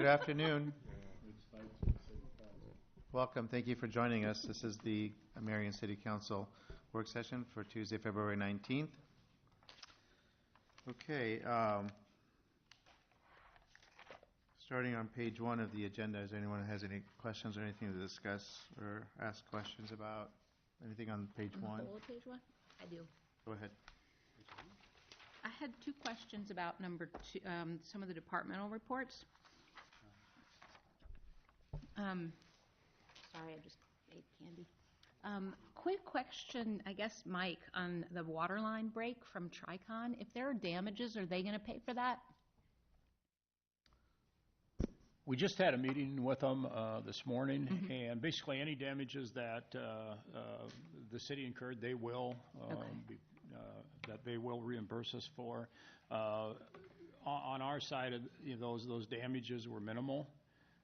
Good afternoon. Welcome. Thank you for joining us. This is the Marion City Council work session for Tuesday, February 19th. Okay. Starting on page 1 of the agenda, is there anyone who has any questions or anything to discuss or ask questions about? Anything on page 1? Whole page 1? I do. Go ahead. I had 2 questions about number 2, some of the departmental reports. Sorry, I just ate candy. Quick question, I guess, Mike, on the water line break from Tricon. If there are damages, are they going to pay for that? We just had a meeting with them this morning, and basically any damages that the city incurred, they will that they will reimburse us for. On our side, those damages were minimal.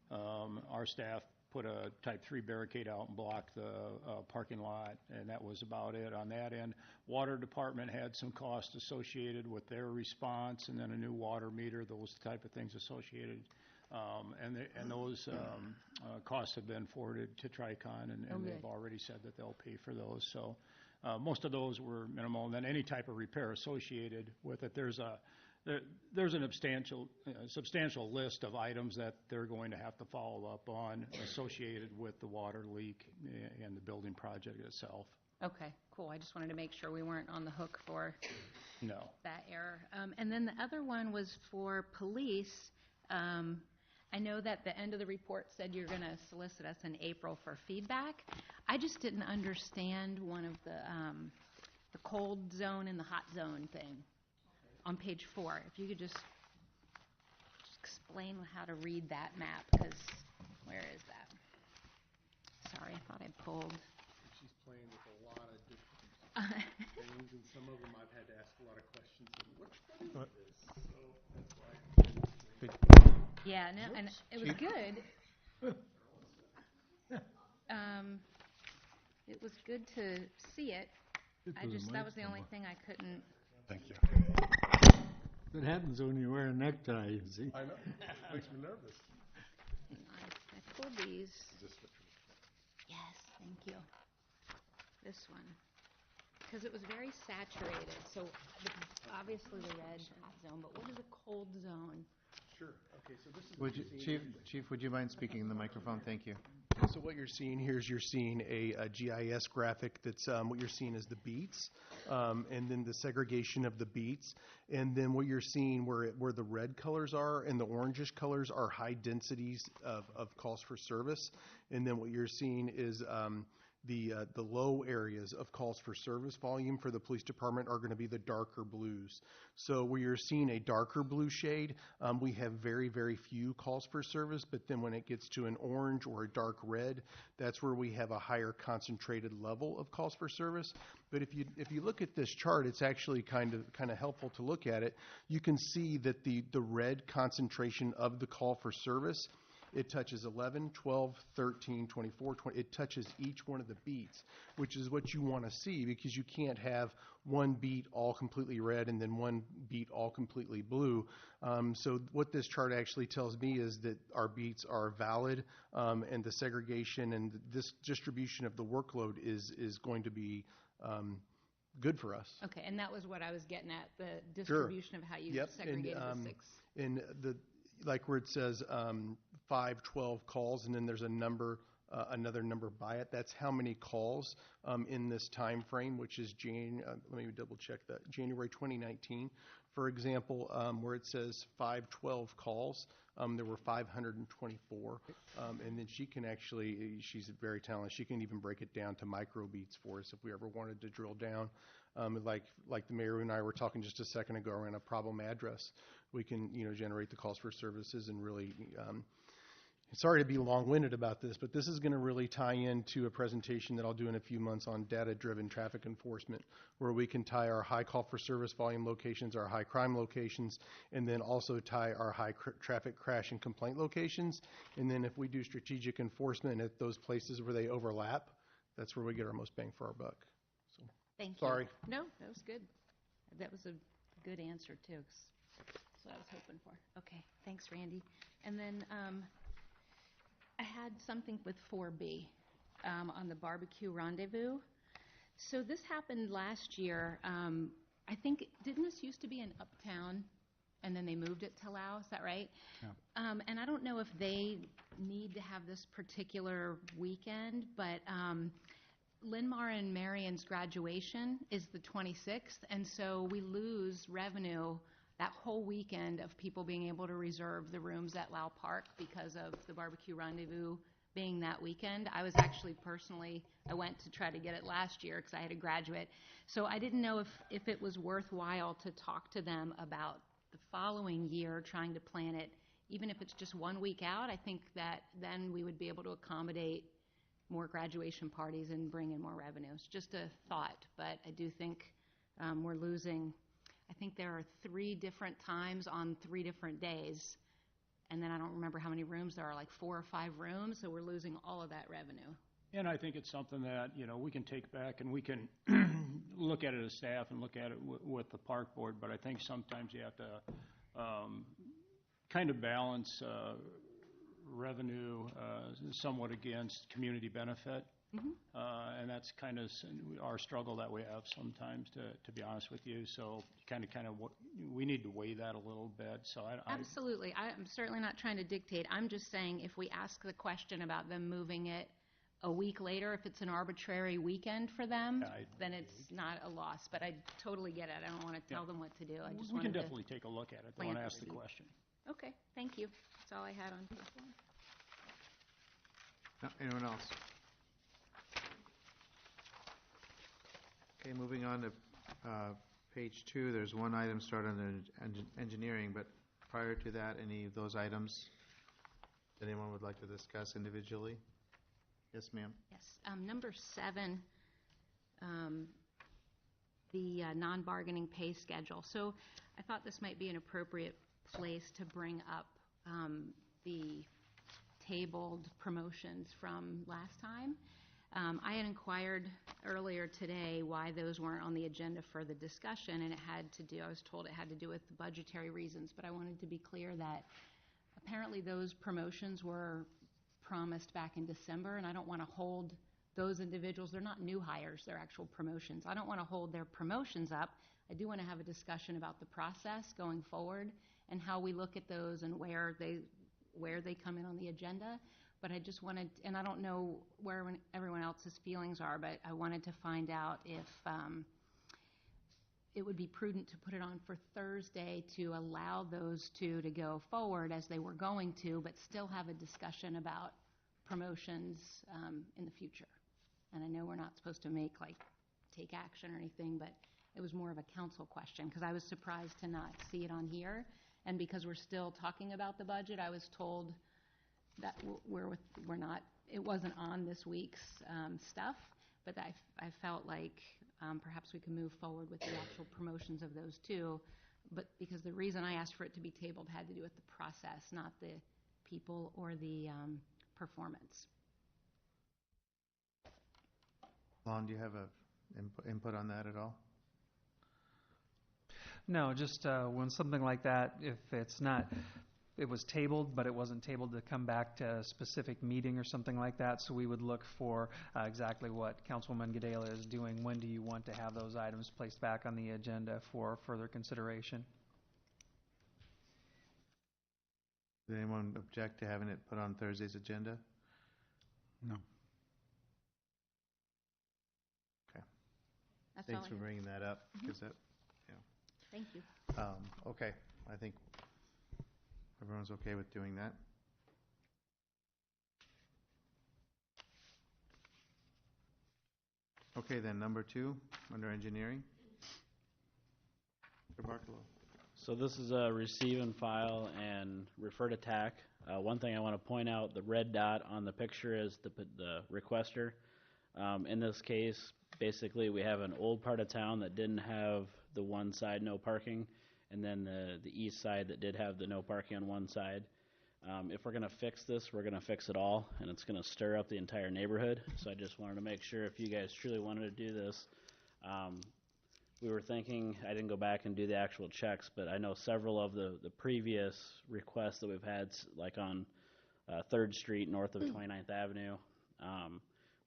Our staff put a Type 3 barricade out and blocked the parking lot, and that was about it on that end. Water department had some costs associated with their response, and then a new water meter, those type of things associated. And those costs have been forwarded to Tricon, and they've already said that they'll pay for those. So most of those were minimal. And then any type of repair associated with it, there's a substantial list of items that they're going to have to follow up on associated with the water leak and the building project itself. Okay, cool. I just wanted to make sure we weren't on the hook for that error. And then the other one was for police. I know that the end of the report said you're going to solicit us in April for feedback. I just didn't understand one of the cold zone and the hot zone thing on page 4. If you could just explain how to read that map, because where is that? Sorry, I thought I pulled. She's playing with a lot of different things, and some of them I've had to ask a lot of questions. Which one is this? So that's why. Yeah, no, and it was good. It was good to see it. That was the only thing I couldn't. Thank you. What happens when you wear a necktie, you see? I know. It makes me nervous. Hang on. I pulled these. Yes, thank you. This one. Because it was very saturated. So obviously the red hot zone, but what is a cold zone? Sure. Okay, so this is Chief, would you mind speaking in the microphone? Thank you. So what you're seeing here is you're seeing a GIS graphic that's what you're seeing is the beats, and then the segregation of the beats. And then what you're seeing where the red colors are and the orangish colors are high densities of calls for service. And then what you're seeing is the low areas of calls for service volume for the police department are going to be the darker blues. So where you're seeing a darker blue shade, we have very, very few calls for service, but then when it gets to an orange or a dark red, that's where we have a higher concentrated level of calls for service. But if you look at this chart, it's actually kind of helpful to look at it. You can see that the red concentration of the call for service, it touches 11, 12, 13, 24, 20. It touches each one of the beats, which is what you want to see, because you can't have one beat all completely red and then one beat all completely blue. So what this chart actually tells me is that our beats are valid, and the segregation and this distribution of the workload is going to be good for us. Okay, and that was what I was getting at, the distribution of how you segregated the 6. And like where it says 5, 12 calls, and then there's a number, another number by it. That's how many calls in this time frame, which is let me double check that. January 2019, for example, where it says 512 calls, there were 524. And then she's very talented. She can even break it down to microbeats for us if we ever wanted to drill down. Like the mayor and I were talking just a second ago around a problem address. We can, generate the calls for services and really, sorry to be long-winded about this, but this is going to really tie into a presentation that I'll do in a few months on data-driven traffic enforcement, where we can tie our high call for service volume locations, our high crime locations, and then also tie our high traffic crash and complaint locations. And then if we do strategic enforcement at those places where they overlap, that's where we get our most bang for our buck. So, thank you. Sorry. No, that was good. That was a good answer, too. what I was hoping for. Okay, thanks, Randy. And then I had something with 4B on the barbecue rendezvous. So this happened last year. I think, didn't this used to be in Uptown, and then they moved it to Lao? Is that right? Yeah. And I don't know if they need to have this particular weekend, but Linmar and Marion's graduation is the 26th, and so we lose revenue that whole weekend of people being able to reserve the rooms at Lau Park because of the barbecue rendezvous being that weekend. I was actually personally, I went to try to get it last year because I had a graduate. So I didn't know if it was worthwhile to talk to them about the following year, trying to plan it, even if it's just 1 week out. I think that then we would be able to accommodate more graduation parties and bring in more revenues. Just a thought, but I do think we're losing. I think there are 3 different times on 3 different days, and then I don't remember how many rooms there are, like 4 or 5 rooms, so we're losing all of that revenue. And I think it's something that, we can take back and we can look at it as staff and look at it with the park board, but I think sometimes you have to kind of balance revenue somewhat against community benefit. Mm-hmm. And that's kind of our struggle that we have sometimes, to be honest with you. So kind of, we need to weigh that a little bit. So Absolutely. I'm certainly not trying to dictate. I'm just saying if we ask the question about them moving it a week later, if it's an arbitrary weekend for them, then it's not a loss. But I totally get it. I don't want to tell them what to do. We can definitely take a look at it. I want to ask the question. Okay, thank you. That's all I had on page 1. No, anyone else? Okay, moving on to page 2, there's one item started under engineering, but prior to that, any of those items that anyone would like to discuss individually? Yes, ma'am. Yes, number 7, the non-bargaining pay schedule. So I thought this might be an appropriate place to bring up the tabled promotions from last time. I had inquired earlier today why those weren't on the agenda for the discussion, and I was told it had to do with the budgetary reasons, but I wanted to be clear that apparently those promotions were promised back in December, and I don't want to hold those individuals. They're not new hires, they're actual promotions. I don't want to hold their promotions up. I do want to have a discussion about the process going forward and how we look at those and where they come in on the agenda. But I just wanted, and I don't know where everyone else's feelings are, but I wanted to find out if it would be prudent to put it on for Thursday to allow those 2 to go forward as they were going to, but still have a discussion about promotions in the future. And I know we're not supposed to take action or anything, but it was more of a council question because I was surprised to not see it on here. And because we're still talking about the budget, I was told that it wasn't on this week's stuff, but I felt like perhaps we can move forward with the actual promotions of those 2, but because the reason I asked for it to be tabled had to do with the process, not the people or the performance. Lon, do you have a input on that at all? No, just when something like that, if it was tabled, but it wasn't tabled to come back to a specific meeting or something like that, so we would look for exactly what Councilwoman Gadela is doing. When do you want to have those items placed back on the agenda for further consideration? Does anyone object to having it put on Thursday's agenda? No. Okay. That's Thanks all for I have. bringing that up. Mm-hmm. Because Thank you. okay, I think everyone's okay with doing that. Okay, then number 2 under engineering. Mr. Barkalow. So this is a receive and file and refer to TAC. One thing I want to point out, the red dot on the picture is the requester. In this case, basically we have an old part of town that didn't have the one side no parking, and then the east side that did have the no parking on one side. If we're going to fix this, we're going to fix it all, and it's going to stir up the entire neighborhood. So I just wanted to make sure if you guys truly wanted to do this, we were thinking, I didn't go back and do the actual checks, but I know several of the previous requests that we've had, like on 3rd Street north of 29th Avenue,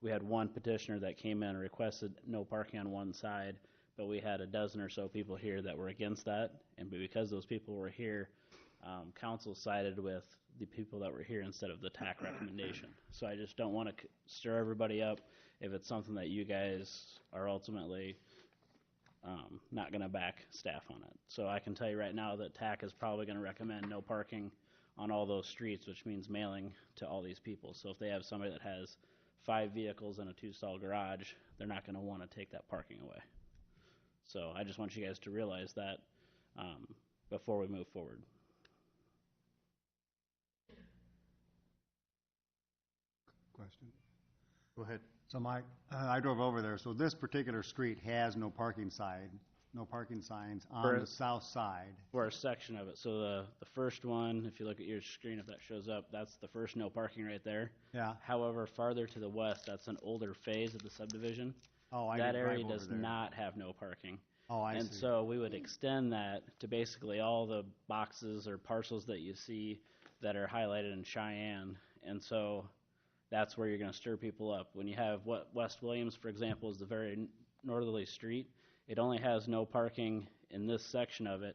we had one petitioner that came in and requested no parking on one side, but we had a dozen or so people here that were against that, and because those people were here, council sided with the people that were here instead of the TAC recommendation. So I just don't want to stir everybody up if it's something that you guys are ultimately not going to back staff on it. So I can tell you right now that TAC is probably going to recommend no parking on all those streets, which means mailing to all these people. So if they have somebody that has 5 vehicles and a 2-stall garage, they're not going to want to take that parking away. So I just want you guys to realize that before we move forward. Question. Go ahead. So Mike, I drove over there. So this particular street has no parking signs on the south side. For a section of it. So the first one, if you look at your screen, if that shows up, that's the first no parking right there. Yeah. However, farther to the west, that's an older phase of the subdivision. Oh, I That did drive area over does there. not have no parking. Oh, I And see. so we would extend that to basically all the boxes or parcels that you see that are highlighted in Cheyenne. And so that's where you're going to stir people up. When you have West Williams, for example, is the very northerly street, it only has no parking in this section of it.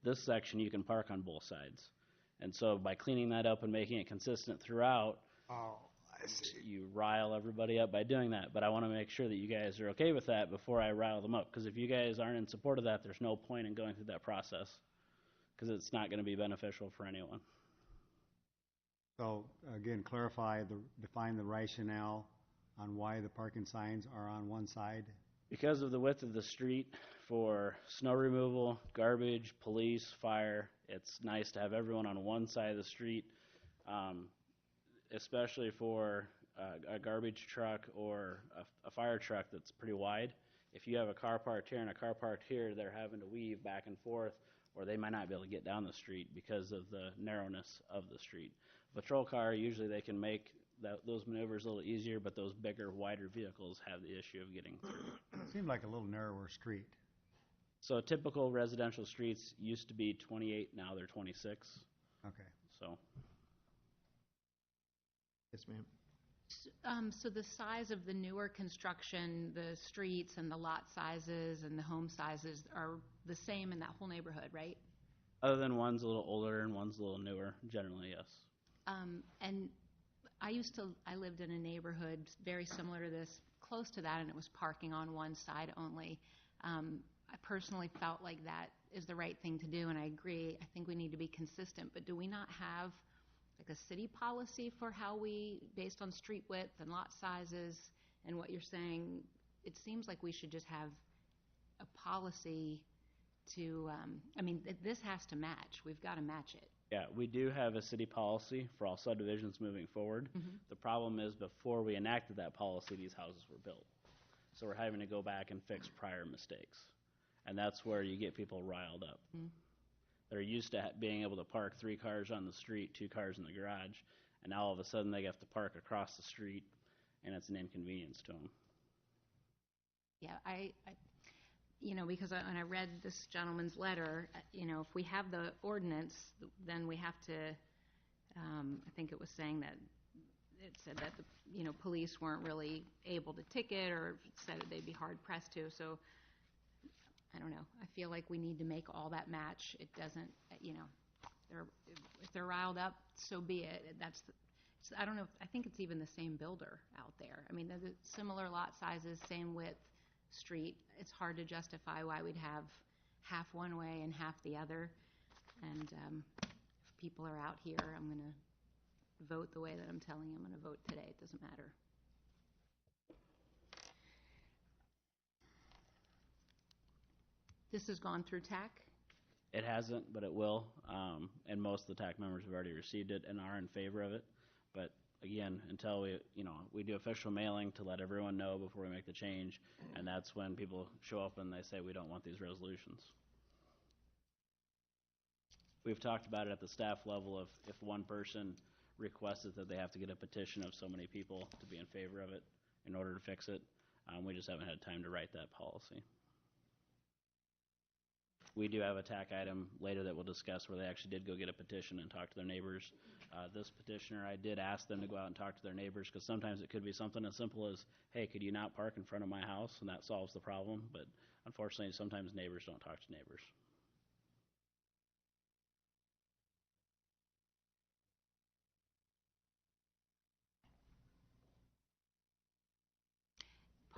This section you can park on both sides. And so by cleaning that up and making it consistent throughout, Oh, I see. you rile everybody up by doing that. But I want to make sure that you guys are okay with that before I rile them up. Because if you guys aren't in support of that, there's no point in going through that process. Because it's not going to be beneficial for anyone. So again, define the rationale on why the parking signs are on one side. Because of the width of the street for snow removal, garbage, police, fire, it's nice to have everyone on one side of the street, especially for a garbage truck or a fire truck that's pretty wide. If you have a car parked here and a car parked here, they're having to weave back and forth, or they might not be able to get down the street because of the narrowness of the street. Patrol car, usually they can make those maneuvers a little easier, but those bigger, wider vehicles have the issue of getting through. It seemed like a little narrower street. So typical residential streets used to be 28, now they're 26. Okay. So Yes, ma'am. So the size of the newer construction, the streets and the lot sizes and the home sizes are the same in that whole neighborhood, right? other than one's a little older and one's a little newer, generally, yes. And I lived in a neighborhood very similar to this, close to that, and it was parking on one side only. I personally felt like that is the right thing to do, and I agree. I think we need to be consistent, but do we not have like a city policy for how we, based on street width and lot sizes and what you're saying, it seems like we should just have a policy to, this has to match. We've got to match it. Yeah, we do have a city policy for all subdivisions moving forward. Mm-hmm. The problem is before we enacted that policy, these houses were built. So we're having to go back and fix prior mistakes. And that's where you get people riled up. Mm-hmm. They're used to being able to park 3 cars on the street, 2 cars in the garage, and now all of a sudden they have to park across the street, and it's an inconvenience to them. Yeah, because when I read this gentleman's letter, if we have the ordinance, then we have to, I think it was saying that it said that the, police weren't really able to ticket, or said that they'd be hard pressed to. So I don't know. I feel like we need to make all that match. It doesn't, if they're riled up, so be it. I don't know. I think it's even the same builder out there. I mean, they're similar lot sizes, same width, street. It's hard to justify why we'd have half one way and half the other. And if people are out here, I'm going to vote the way that I'm telling you I'm going to vote today. It doesn't matter. This has gone through TAC? It hasn't, but it will. And most of the TAC members have already received it and are in favor of it. But again, until we do official mailing to let everyone know before we make the change, and that's when people show up and they say we don't want these resolutions. We've talked about it at the staff level of if one person requests it, that they have to get a petition of so many people to be in favor of it in order to fix it. We just haven't had time to write that policy. we do have a TAC item later that we'll discuss where they actually did go get a petition and talk to their neighbors. This petitioner, I did ask them to go out and talk to their neighbors, because sometimes it could be something as simple as, hey, could you not park in front of my house? And that solves the problem. But unfortunately, sometimes neighbors don't talk to neighbors.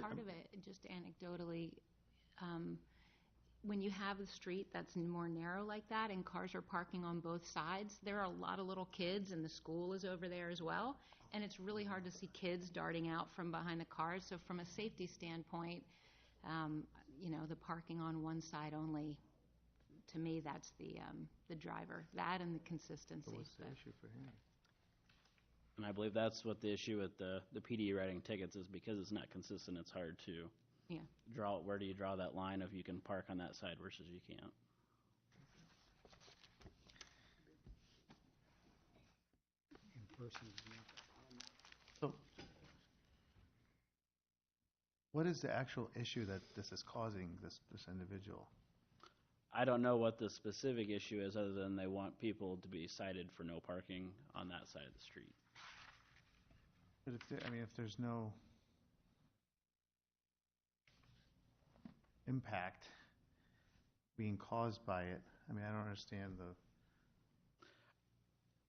Part of it, just anecdotally, when you have a street that's more narrow like that and cars are parking on both sides, there are a lot of little kids, and the school is over there as well, and it's really hard to see kids darting out from behind the cars. So from a safety standpoint, the parking on one side only, to me, that's the driver. That and the consistency. What's the issue for him? And I believe that's what the issue with the PD writing tickets is, because it's not consistent. It's hard to draw. Where do you draw that line of you can park on that side versus you can't? So, what is the actual issue that this is causing this individual? I don't know what the specific issue is, other than they want people to be cited for no parking on that side of the street. But if there's no impact being caused by it, I don't understand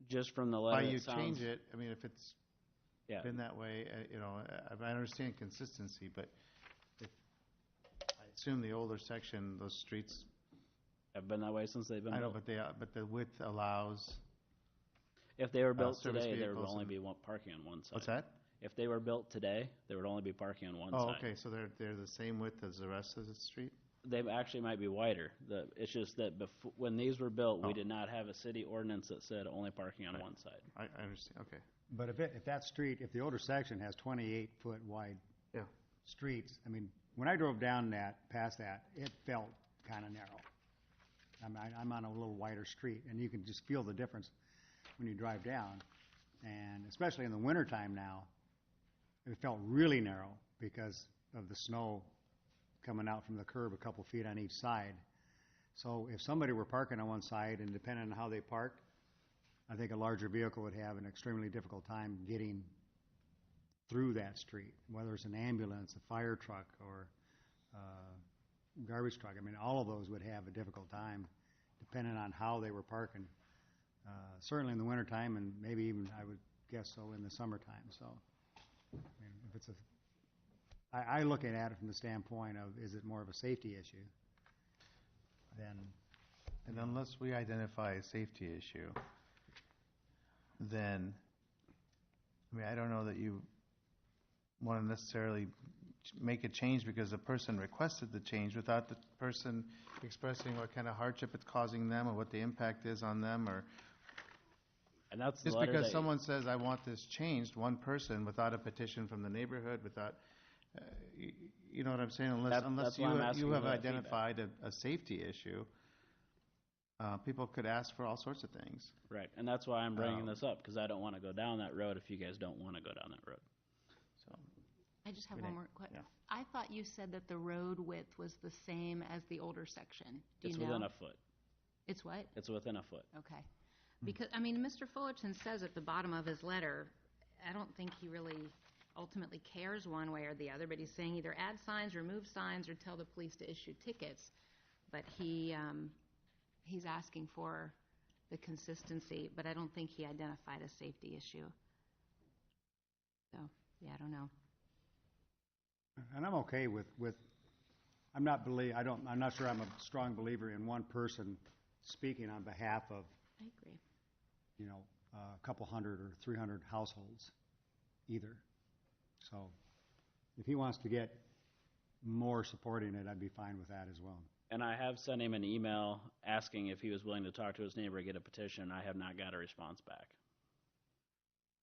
Just from the letter, why you it sounds, change it. If it's been that way, I understand consistency, but I assume the older section, those streets have been that way since they've been I know, built. but the width allows. If they were built service today, there would vehicles only and- be one parking on one side. What's that? If they were built today, there would only be parking on one Oh, side. okay, so they're the same width as the rest of the street? They actually might be wider. It's just that when these were built, we Oh. did not have a city ordinance that said only parking on one side. I understand, okay. But if that street, if the older section has 28-foot wide Yeah. streets, when I drove down past that, it felt kind of narrow. I'm on a little wider street, and you can just feel the difference when you drive down. And especially in the wintertime now, it felt really narrow because of the snow coming out from the curb a couple feet on each side. So if somebody were parking on one side, and depending on how they parked, I think a larger vehicle would have an extremely difficult time getting through that street, whether it's an ambulance, a fire truck, or garbage truck. All of those would have a difficult time depending on how they were parking. Certainly in the wintertime, and maybe even, I would guess so, in the summertime. So, if it's I look at it from the standpoint of, is it more of a safety issue than... And unless we identify a safety issue, then, I don't know that you want to necessarily make a change because the person requested the change without the person expressing what kind of hardship it's causing them or what the impact is on them, or And that's the just letter because that- someone says, I want this changed, one person, without a petition from the neighborhood, without, you know what I'm saying? Unless That's why I'm asking you for have that identified a safety issue, people could ask for all sorts of things. Right, and that's why I'm bringing this up, because I don't want to go down that road if you guys don't want to go down that road. So, I just have We one need- more question. yeah. I thought you said that the road width was the same as the older section. Do you It's know? within a foot. It's what? It's within a foot. Okay. Because, Mr. Fullerton says at the bottom of his letter, I don't think he really ultimately cares one way or the other, but he's saying either add signs, remove signs, or tell the police to issue tickets. But he's asking for the consistency, but I don't think he identified a safety issue. So, yeah, I don't know. And I'm okay with I'm not sure I'm a strong believer in one person speaking on behalf of, I agree. a couple hundred or 300 households either. So if he wants to get more supporting it, I'd be fine with that as well. And I have sent him an email asking if he was willing to talk to his neighbor and get a petition. I have not got a response back.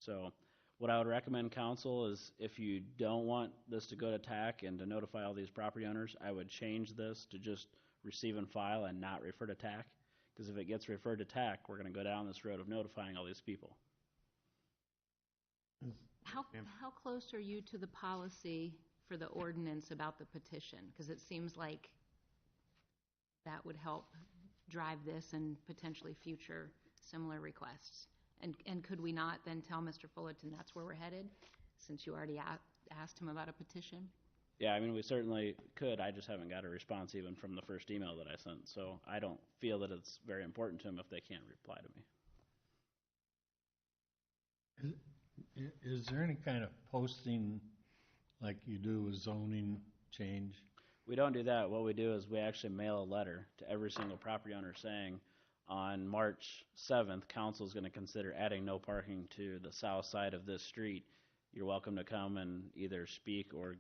So what I would recommend, council, is if you don't want this to go to TAC and to notify all these property owners, I would change this to just receive and file and not refer to TAC. Because if it gets referred to TAC, we're going to go down this road of notifying all these people. How close are you to the policy for the ordinance about the petition? Because it seems like that would help drive this and potentially future similar requests. And could we not then tell Mr. Fullerton that's where we're headed, since you already asked him about a petition? Yeah, I mean, we certainly could. I just haven't got a response even from the first email that I sent. So I don't feel that it's very important to them if they can't reply to me. Is there any kind of posting like you do with zoning change? We don't do that. What we do is we actually mail a letter to every single property owner saying, on March 7th, council is going to consider adding no parking to the south side of this street. You're welcome to come and either speak or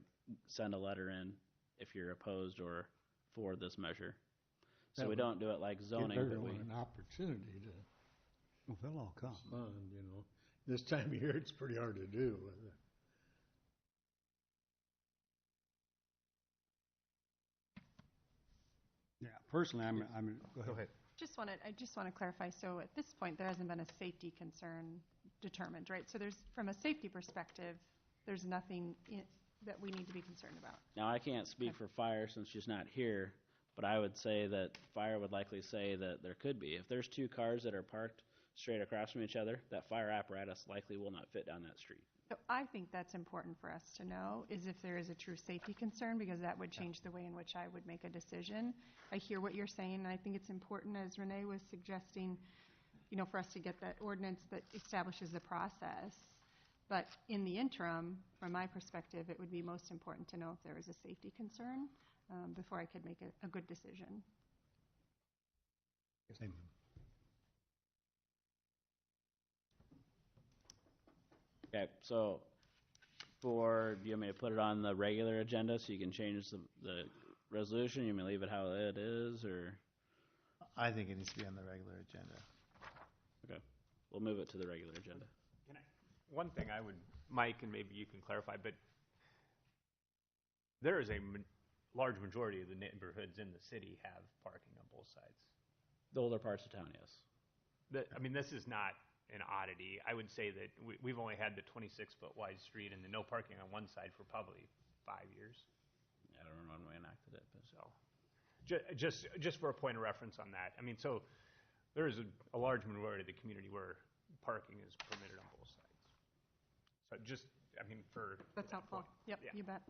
send a letter in if you're opposed or for this measure. So That we would don't do it like zoning, Give but we, everyone an opportunity to Well, they'll all come. respond, you know. This time of year, it's pretty hard to do. Yeah, personally, go ahead. I just want to clarify, so at this point, there hasn't been a safety concern determined, right? So from a safety perspective, there's nothing that we need to be concerned about. now I can't speak for fire since she's not here, but I would say that fire would likely say that there could be. If there's two cars that are parked straight across from each other, that fire apparatus likely will not fit down that street. So I think that's important for us to know, is if there is a true safety concern, because that would change the way in which I would make a decision. I hear what you're saying, and I think it's important, as Renee was suggesting, for us to get that ordinance that establishes the process. But in the interim, from my perspective, it would be most important to know if there is a safety concern before I could make a good decision. Okay, so do you want me to put it on the regular agenda so you can change the resolution? You may leave it how it is, or? I think it needs to be on the regular agenda. Okay, we'll move it to the regular agenda. One thing I would, Mike, and maybe you can clarify, but there is a large majority of the neighborhoods in the city have parking on both sides. The older parts of town, yes. This is not an oddity. I would say that we've only had the 26-foot wide street and the no parking on one side for probably 5 years. I don't remember when we enacted it, but So, just for a point of reference on that. So there is a large majority of the community where parking is permitted on both sides. So That's helpful. Yep, Yeah. you bet.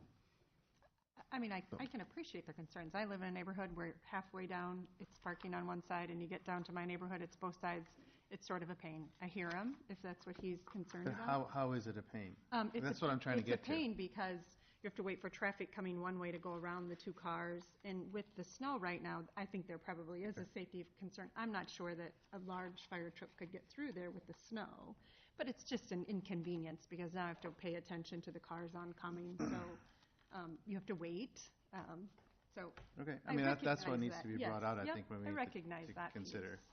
I can appreciate their concerns. I live in a neighborhood where halfway down, it's parking on one side, and you get down to my neighborhood, it's both sides. It's sort of a pain. I hear him, if that's what he's concerned But about. how is it a pain? It's That's what I'm trying to get It's to. a pain because you have to wait for traffic coming one way to go around the two cars. And with the snow right now, I think there probably is a safety concern. I'm not sure that a large fire truck could get through there with the snow. But it's just an inconvenience because now I have to pay attention to the cars oncoming. So you have to wait. Okay, I that's what recognize needs that. to be Yes. brought out, I Yep, think, when we I need recognize to that consider. piece.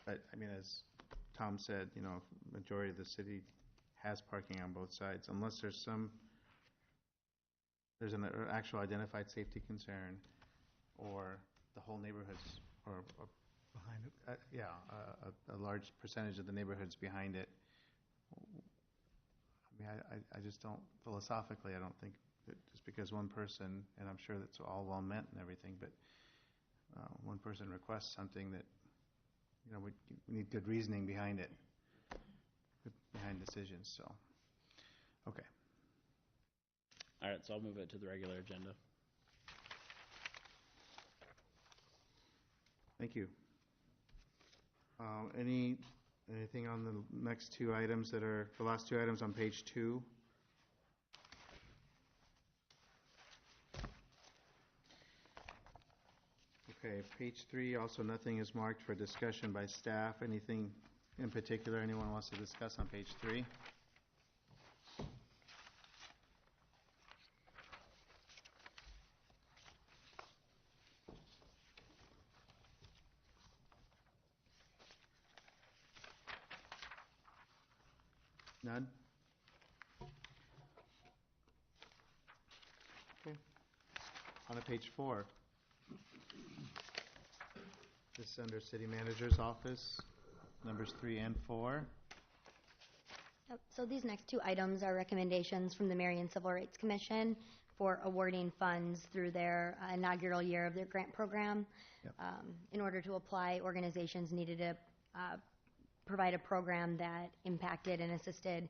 But, as Tom said, majority of the city has parking on both sides, unless there's an actual identified safety concern, or the whole neighborhood's, or Behind it. a large percentage of the neighborhood's behind it. I just don't, philosophically, I don't think that just because one person, and I'm sure that's all well meant and everything, but one person requests something that, we need good reasoning behind it, behind decisions, so, okay. all right, so I'll move it to the regular agenda. Thank you. Anything on the next two items the last two items on page 2? Okay, page 3, also nothing is marked for discussion by staff. Anything in particular anyone wants to discuss on page 3? None? Okay. On to page 4. This is under City Manager's Office, numbers 3 and 4. Yep. So these next two items are recommendations from the Marion Civil Rights Commission. for awarding funds through their inaugural year of their grant program. Yep. In order to apply, organizations needed to provide a program that impacted and assisted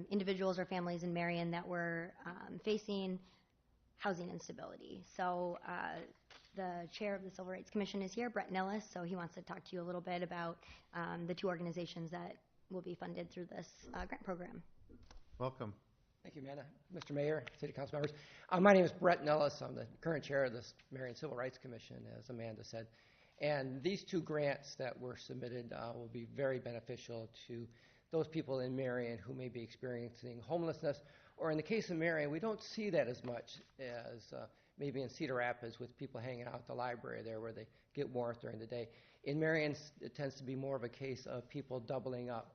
individuals or families in Marion that were facing housing instability. So the chair of the Civil Rights Commission is here, Brett Nellis, so he wants to talk to you a little bit about the two organizations that will be funded through this grant program. Welcome. Thank you, Amanda. Mr. Mayor, City Council members. My name is Brett Nellis. I'm the current chair of this Marion Civil Rights Commission, as Amanda said. And these two grants that were submitted will be very beneficial to those people in Marion who may be experiencing homelessness. Or in the case of Marion, we don't see that as much as maybe in Cedar Rapids with people hanging out at the library there where they get warmth during the day. In Marion, it tends to be more of a case of people doubling up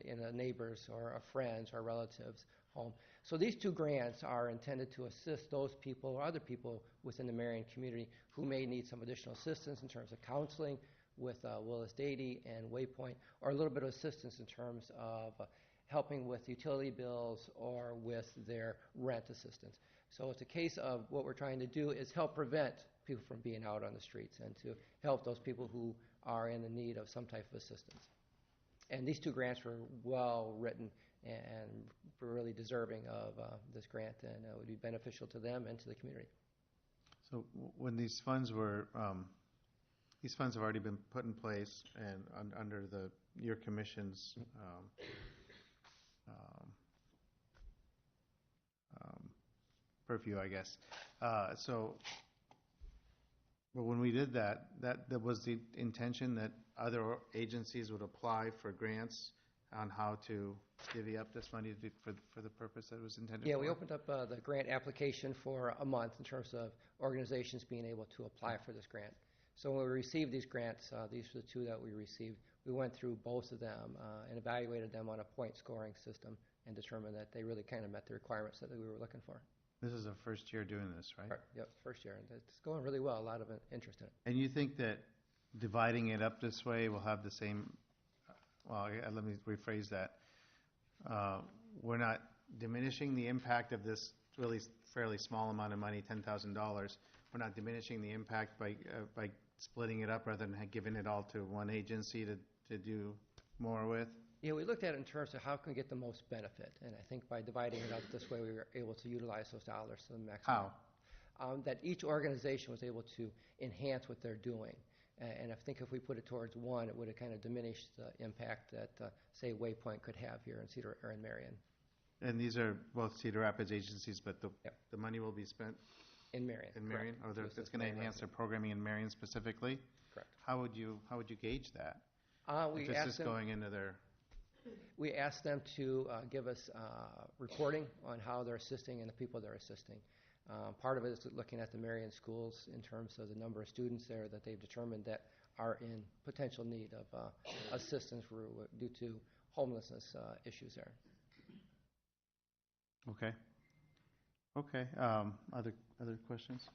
in a neighbor's or a friend's or relative's home. So these two grants are intended to assist those people or other people within the Marion community who may need some additional assistance in terms of counseling with Willis Dady and Waypoint, or a little bit of assistance in terms of helping with utility bills or with their rent assistance. So it's a case of what we're trying to do is help prevent people from being out on the streets and to help those people who are in the need of some type of assistance. And these two grants were well written and were really deserving of this grant, and it would be beneficial to them and to the community. So when these funds have already been put in place and under your commission's purview, I guess. But when we did that was the intention that other agencies would apply for grants on how to divvy up this money for the purpose that it was intended for? Yeah, we opened up the grant application for a month in terms of organizations being able to apply for this grant. So when we received these grants, these were the two that we received, we went through both of them and evaluated them on a point scoring system and determined that they really kind of met the requirements that we were looking for. This is our first year doing this, right? Right. Yep, first year, and it's going really well. A lot of interest in it. And you think that dividing it up this way will have the same? Well, let me rephrase that. We're not diminishing the impact of this really fairly small amount of money, $10,000. We're not diminishing the impact by splitting it up rather than giving it all to one agency to do more with. Yeah, we looked at it in terms of how can we get the most benefit, and I think by dividing it up this way, we were able to utilize those dollars to the maximum. How? That each organization was able to enhance what they're doing. And I think if we put it towards one, it would have kind of diminished the impact that, say, Waypoint could have here in Cedar or in Marion. And these are both Cedar Rapids agencies, but the money will be spent in Marion. In Marion, or it's going to enhance their programming in Marion specifically. Correct. How would you gauge that? We if it's just going into their. We asked them to give us reporting on how they're assisting and the people they're assisting. Part of it is looking at the Marion schools in terms of the number of students there that they've determined that are in potential need of assistance due to homelessness issues there. Okay. Okay. Other questions?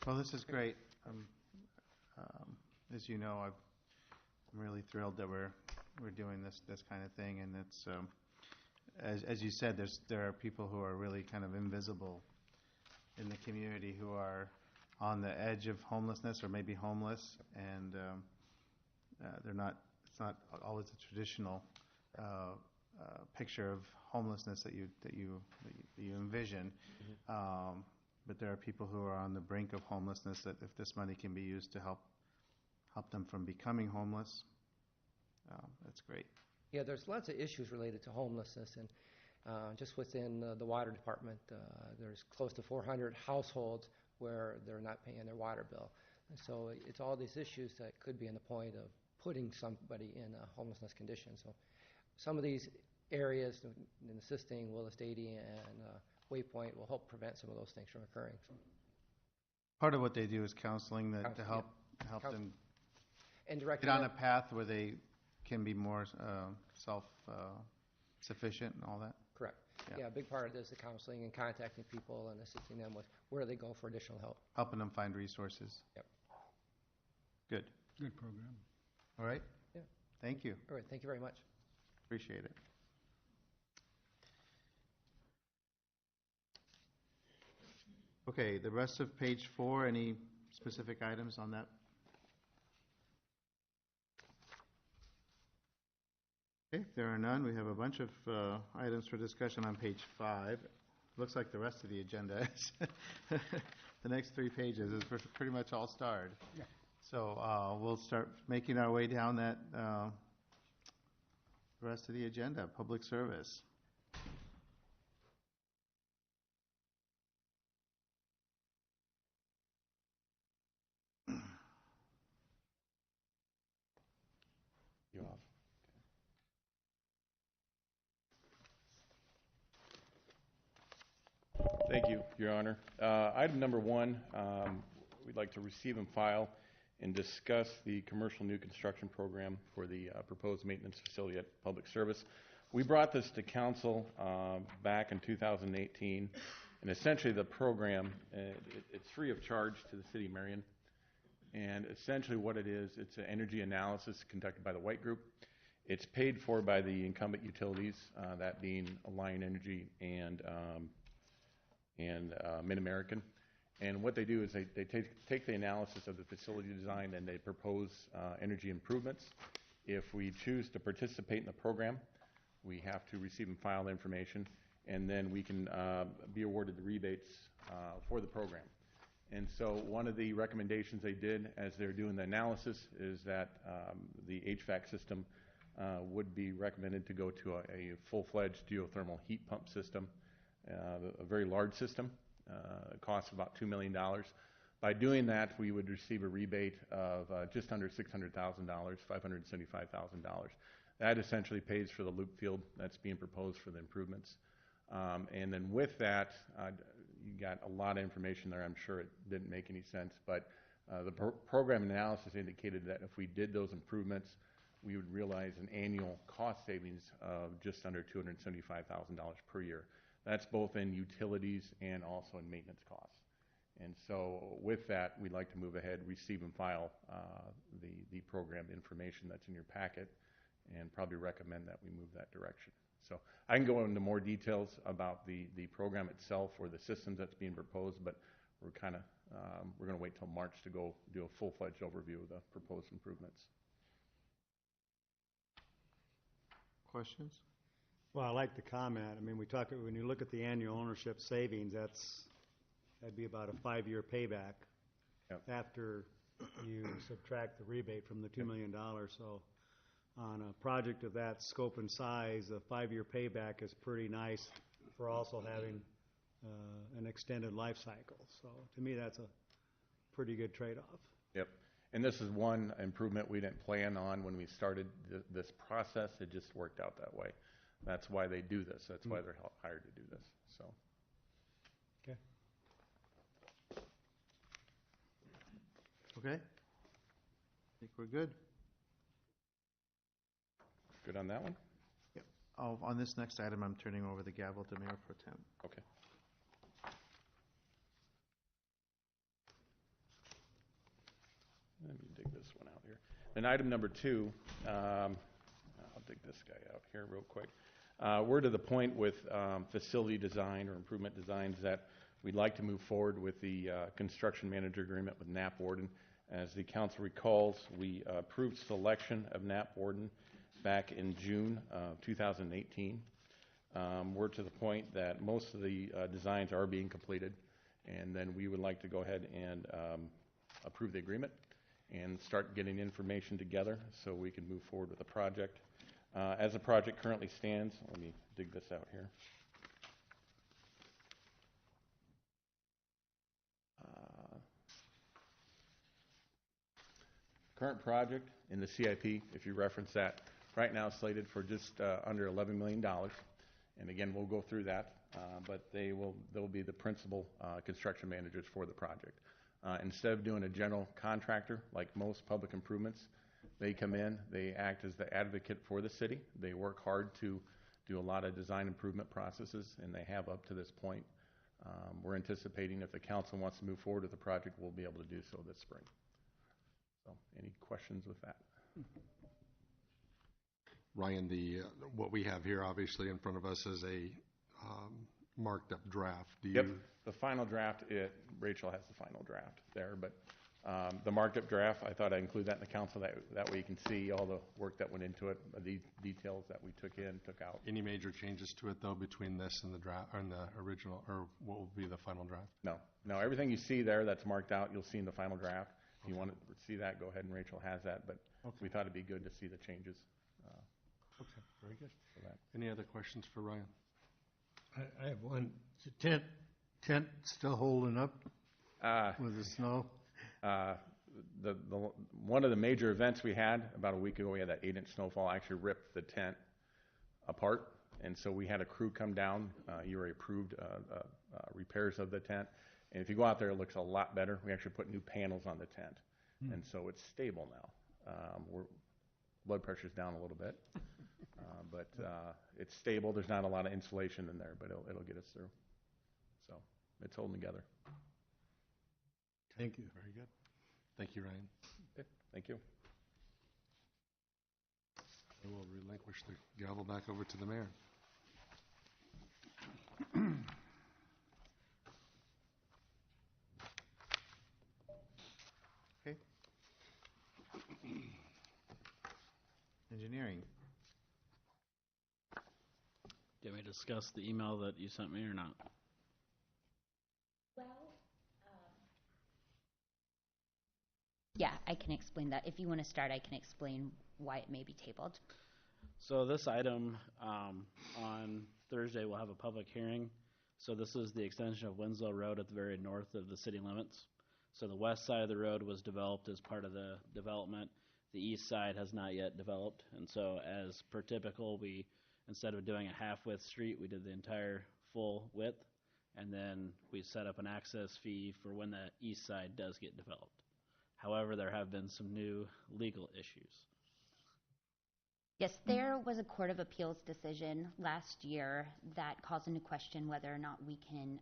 Well, this is great. As you know, I'm really thrilled that we're doing this kind of thing, and it's as you said, there are people who are really kind of invisible in the community who are on the edge of homelessness or maybe homeless, and they're not. It's not always a traditional picture of homelessness that you envision. Mm-hmm. But there are people who are on the brink of homelessness that if this money can be used to help them from becoming homeless, that's great. Yeah, there's lots of issues related to homelessness, and just within the water department, there's close to 400 households where they're not paying their water bill. And so it's all these issues that could be in the point of putting somebody in a homelessness condition. So some of these areas in assisting Willis Dady and Waypoint will help prevent some of those things from occurring. Part of what they do is counseling to help them and get on a path where they can be more self-sufficient and all that. Correct. Yeah, a big part of this is the counseling and contacting people and assisting them with where they go for additional help. Helping them find resources. Yep. Good. Good program. All right. Yeah. Thank you. All right. Thank you very much. Appreciate it. Okay, the rest of page 4, any specific items on that? Okay, if there are none, we have a bunch of items for discussion on page 5. Looks like the rest of the agenda is, the next 3 pages is pretty much all starred. Yeah. So we'll start making our way down that, the rest of the agenda, public service. You off? Thank you, Your Honor. Item number 1, we'd like to receive and file and discuss the commercial new construction program for the proposed maintenance facility at Public Service. We brought this to council back in 2018, and essentially the program, it's free of charge to the city of Marion. And essentially what it is, it's an energy analysis conducted by the White Group. It's paid for by the incumbent utilities, that being Alliant Energy and Mid-American. And what they do is they take the analysis of the facility design and they propose energy improvements. If we choose to participate in the program, we have to receive and file the information, and then we can be awarded the rebates for the program. And so one of the recommendations they did as they're doing the analysis is that the HVAC system would be recommended to go to a full-fledged geothermal heat pump system, a very large system. It costs about $2 million. By doing that, we would receive a rebate of just under $600,000, $575,000. That essentially pays for the loop field that's being proposed for the improvements. And then with that, you got a lot of information there. I'm sure it didn't make any sense, but the program analysis indicated that if we did those improvements, we would realize an annual cost savings of just under $275,000 per year. That's both in utilities and also in maintenance costs. And so with that, we'd like to move ahead, receive and file the program information that's in your packet, and probably recommend that we move that direction. So I can go into more details about the program itself or the systems that's being proposed, but we're going to wait till March to go do a full-fledged overview of the proposed improvements. Questions? Well, I like the comment. I mean, when you look at the annual ownership savings, that'd be about a 5-year payback. Yep. After you subtract the rebate from the $2 million. So on a project of that scope and size, a 5-year payback is pretty nice for also having an extended life cycle. So to me, that's a pretty good trade-off. Yep. And this is one improvement we didn't plan on when we started this process. It just worked out that way. That's why they do this. That's why they're hired to do this. So. Okay. Okay. I think we're good. Good on that one? Yep. On this next item, I'm turning over the gavel to Mayor Pro Tem. Okay. Let me dig this one out here. And item number 2, I'll dig this guy out here real quick. We're to the point with facility design or improvement designs that we'd like to move forward with the construction manager agreement with Knapp Worden. As the council recalls, we approved selection of Knapp Worden back in June of 2018. We're to the point that most of the designs are being completed, and then we would like to go ahead and approve the agreement and start getting information together so we can move forward with the project. As the project currently stands, let me dig this out here. Current project in the CIP, if you reference that, right now slated for just under $11 million. And again, we'll go through that, but they'll be the principal construction managers for the project. Instead of doing a general contractor like most public improvements, they come in, they act as the advocate for the city. They work hard to do a lot of design improvement processes, and they have up to this point. We're anticipating if the council wants to move forward with the project, we'll be able to do so this spring. So, any questions with that? Ryan, what we have here obviously in front of us is a marked up draft. Do Yep, you? the final draft, Rachel has the final draft there, but the marked up draft, I thought I'd include that in the council, that way you can see all the work that went into it, the details that we took in, took out. Any major changes to it, though, between this and the draft, or the original, or what will be the final draft? No, everything you see there that's marked out, you'll see in the final draft. If you want to see that, go ahead, and Rachel has that, but we thought it'd be good to see the changes. Okay, very good. Any other questions for Ryan? I have one. Is the tent still holding up with the snow? One of the major events we had about a week ago, we had that 8-inch snowfall, actually ripped the tent apart, and so we had a crew come down. You already approved repairs of the tent, and if you go out there, it looks a lot better. We actually put new panels on the tent, and so it's stable now. Blood pressure's down a little bit, but it's stable. There's not a lot of insulation in there, but it'll get us through. So it's holding together. Thank you. Very good. Thank you, Ryan. Okay, thank you. I will relinquish the gavel back over to the mayor. Okay. Engineering. Do you want me to discuss the email that you sent me or not? Yeah, I can explain that. If you want to start, I can explain why it may be tabled. So this item, on Thursday, we'll have a public hearing. So this is the extension of Winslow Road at the very north of the city limits. So the west side of the road was developed as part of the development. The east side has not yet developed. And so as per typical, we, instead of doing a half-width street, we did the entire full width. And then we set up an access fee for when the east side does get developed. However, there have been some new legal issues. Yes, there was a Court of Appeals decision last year that calls into question whether or not we can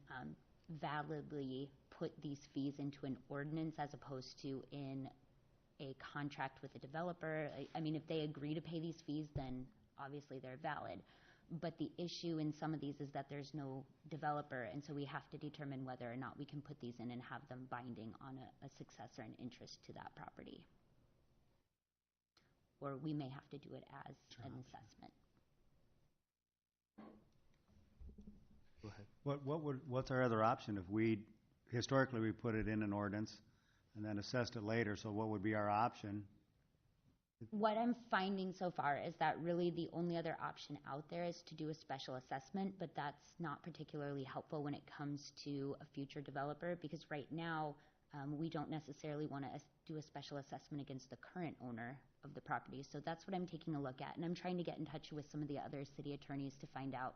validly put these fees into an ordinance as opposed to in a contract with a developer. I mean, if they agree to pay these fees, then obviously they're valid. But the issue in some of these is that there's no developer, and so we have to determine whether or not we can put these in and have them binding on a successor and interest to that property. Or we may have to do it as an assessment. Go ahead. What's our other option if historically we put it in an ordinance and then assessed it later, so what would be our option? What I'm finding so far is that really the only other option out there is to do a special assessment, but that's not particularly helpful when it comes to a future developer, because right now we don't necessarily want to do a special assessment against the current owner of the property. So that's what I'm taking a look at, and I'm trying to get in touch with some of the other city attorneys to find out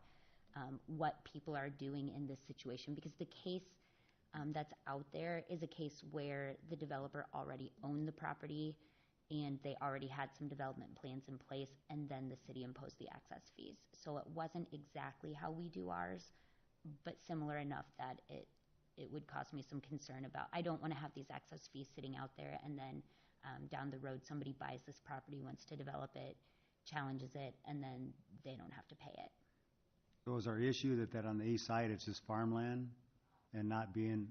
what people are doing in this situation, because the case that's out there is a case where the developer already owned the property and they already had some development plans in place, and then the city imposed the access fees. So it wasn't exactly how we do ours, but similar enough that it would cause me some concern about, I don't want to have these access fees sitting out there, and then down the road somebody buys this property, wants to develop it, challenges it, and then they don't have to pay it. So is our issue that on the east side it's just farmland and not being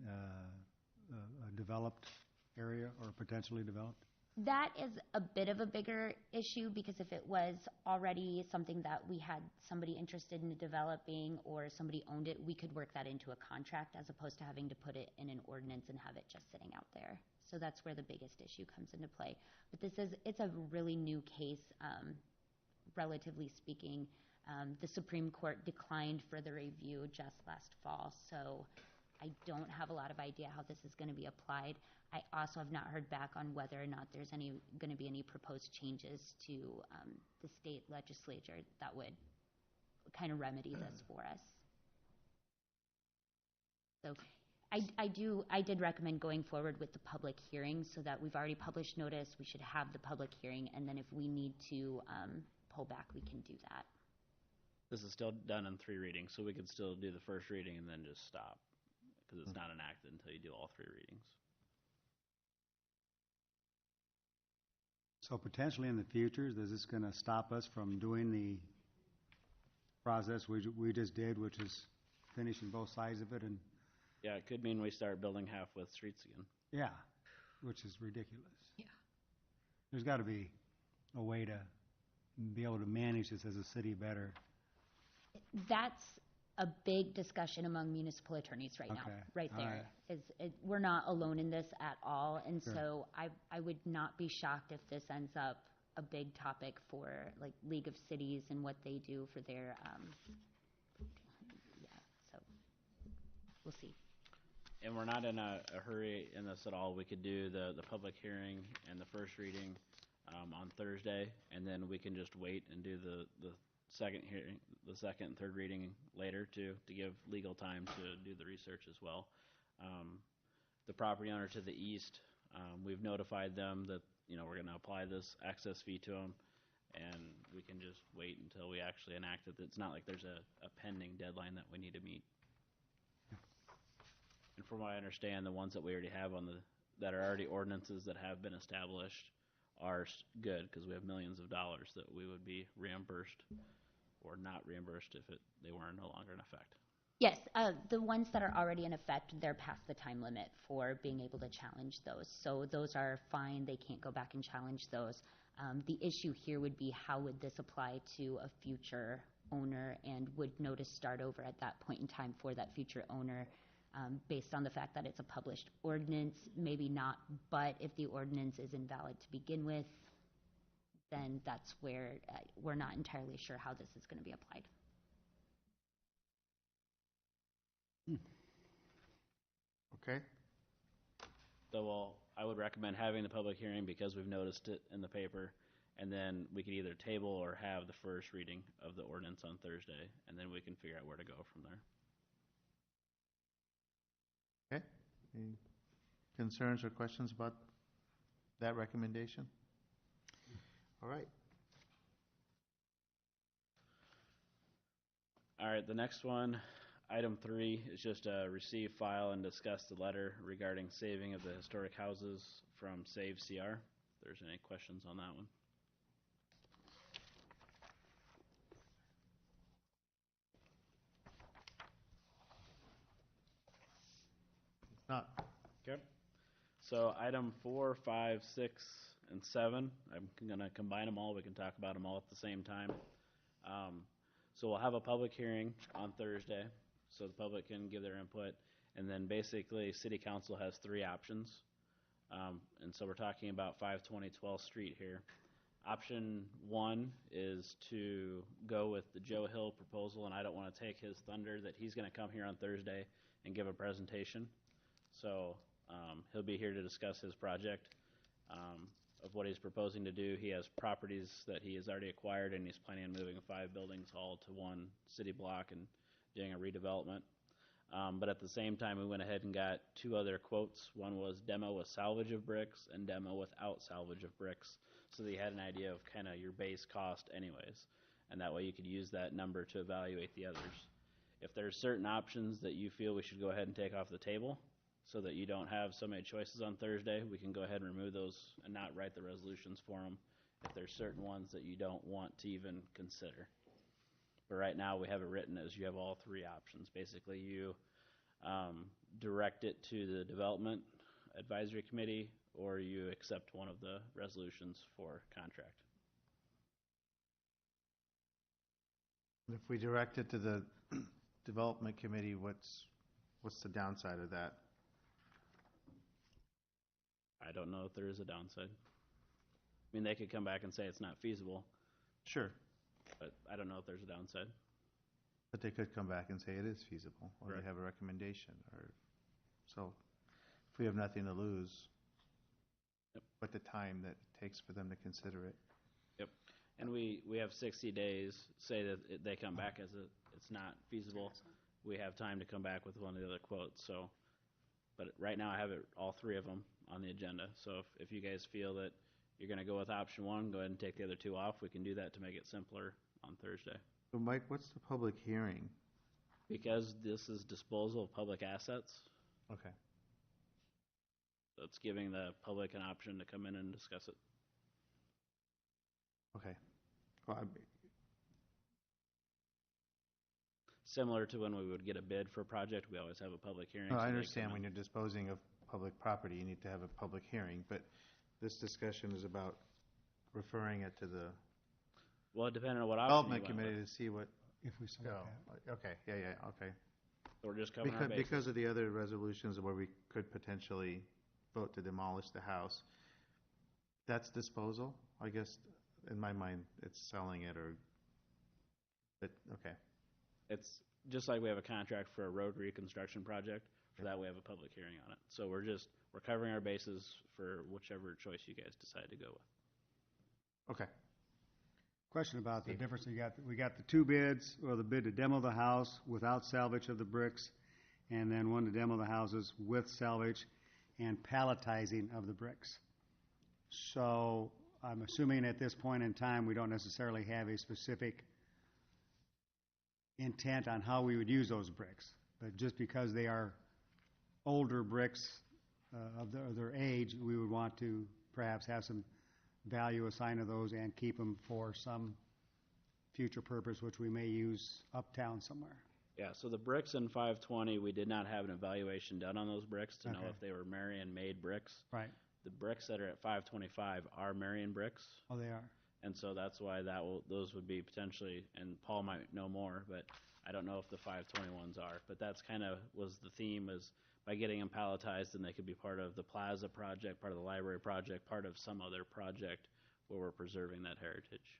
a developed area or potentially developed? That is a bit of a bigger issue, because if it was already something that we had somebody interested in developing or somebody owned it, we could work that into a contract as opposed to having to put it in an ordinance and have it just sitting out there. So that's where the biggest issue comes into play. But it's a really new case, relatively speaking. The Supreme Court declined further review just last fall, so I don't have a lot of idea how this is going to be applied. I also have not heard back on whether or not there's going to be any proposed changes to the state legislature that would kind of remedy this for us. So I did recommend going forward with the public hearing, so that we've already published notice. We should have the public hearing, and then if we need to pull back, we can do that. This is still done in 3 readings, so we could still do the first reading and then just stop, because it's not enacted until you do all 3 readings. So potentially in the future, is this going to stop us from doing the process we just did, which is finishing both sides of it, and, Yeah, it could mean we start building half-width streets again. yeah, which is ridiculous. Yeah. There's got to be a way to be able to manage this as a city better. That's a big discussion among municipal attorneys right now, Okay. right All there. We're not alone in this at all, and so I would not be shocked if this ends up a big topic for like League of Cities and what they do for their, yeah, so we'll see. And we're not in a hurry in this at all. We could do the public hearing and the first reading on Thursday, and then we can just wait and do the second hearing, the second and third reading later to give legal time to do the research as well. The property owner to the east, we've notified them that, we're going to apply this access fee to them, and we can just wait until we actually enact it. It's not like there's a pending deadline that we need to meet. And from what I understand, the ones that we already have that are already ordinances that have been established are good, because we have millions of dollars that we would be reimbursed or not reimbursed if they were no longer in effect. Yes, the ones that are already in effect, they're past the time limit for being able to challenge those. So those are fine. They can't go back and challenge those. The issue here would be, how would this apply to a future owner, and would notice start over at that point in time for that future owner, based on the fact that it's a published ordinance? Maybe not, but if the ordinance is invalid to begin with, then that's where we're not entirely sure how this is going to be applied. Okay. So, I would recommend having the public hearing because we've noticed it in the paper, and then we could either table or have the first reading of the ordinance on Thursday, and then we can figure out where to go from there. Okay. Any concerns or questions about that recommendation? All right. All right, the next one, item 3, is just receive, file, and discuss the letter regarding saving of the historic houses from Save CR. If there's any questions on that one. Not. Okay. So item 4, 5, 6, and 7, I'm going to combine them all. We can talk about them all at the same time. So we'll have a public hearing on Thursday, so the public can give their input. And then basically, City Council has 3 options. And so we're talking about 520 12th Street here. Option 1 is to go with the Joe Hill proposal, and I don't want to take his thunder that he's going to come here on Thursday and give a presentation. So he'll be here to discuss his project of what he's proposing to do. He has properties that he has already acquired, and he's planning on moving 5 buildings all to one city block and doing a redevelopment. But at the same time, we went ahead and got 2 other quotes. One was demo with salvage of bricks and demo without salvage of bricks, so that you had an idea of kind of your base cost anyways. And that way you could use that number to evaluate the others. If there's certain options that you feel we should go ahead and take off the table, so that you don't have so many choices on Thursday, we can go ahead and remove those and not write the resolutions for them if there's certain ones that you don't want to even consider. But right now, we have it written as you have all 3 options. Basically, you direct it to the Development Advisory Committee, or you accept one of the resolutions for contract. If we direct it to the Development Committee, what's the downside of that? I don't know if there is a downside. I mean, they could come back and say it's not feasible. Sure. But I don't know if there's a downside. But they could come back and say it is feasible, or Right. they have a recommendation, so if we have nothing to lose, Yep. but the time that it takes for them to consider it. Yep. And we have 60 days, say that they come back as it's not feasible. We have time to come back with one of the other quotes. So, but right now I have all 3 of them on the agenda. So if you guys feel that you're going to go with option 1, go ahead and take the other 2 off. We can do that to make it simpler on Thursday. So Mike, what's the public hearing? Because this is disposal of public assets, Okay. so it's giving the public an option to come in and discuss it. Okay. Well, similar to when we would get a bid for a project, we always have a public hearing. No, so I they understand come when in. you're disposing of public property, you need to have a public hearing, but this discussion is about referring it to the Well, depending on what option you development went committee with. to see what, If we select oh, that. okay, yeah, okay. So we're just covering our bases. Because of the other resolutions where we could potentially vote to demolish the house, that's disposal? I guess, in my mind, it's selling it or, but, okay. It's just like we have a contract for a road reconstruction project. For that, we have a public hearing on it. So we're covering our bases for whichever choice you guys decide to go with. Okay. Question about the difference. We got the two bids, or the bid to demo the house without salvage of the bricks, and then one to demo the houses with salvage and palletizing of the bricks. So I'm assuming at this point in time, we don't necessarily have a specific intent on how we would use those bricks. But just because they are older bricks of their age, we would want to perhaps have some value assigned to those and keep them for some future purpose, which we may use uptown somewhere. Yeah, so the bricks in 520, we did not have an evaluation done on those bricks to know Okay. if they were Marion-made bricks. Right. The bricks that are at 525 are Marion bricks. Oh, they are. And so that's why those would be potentially, and Paul might know more, but I don't know if the 521s are. But that's kind of was the theme, is by getting them palletized, and they could be part of the plaza project, part of the library project, part of some other project where we're preserving that heritage.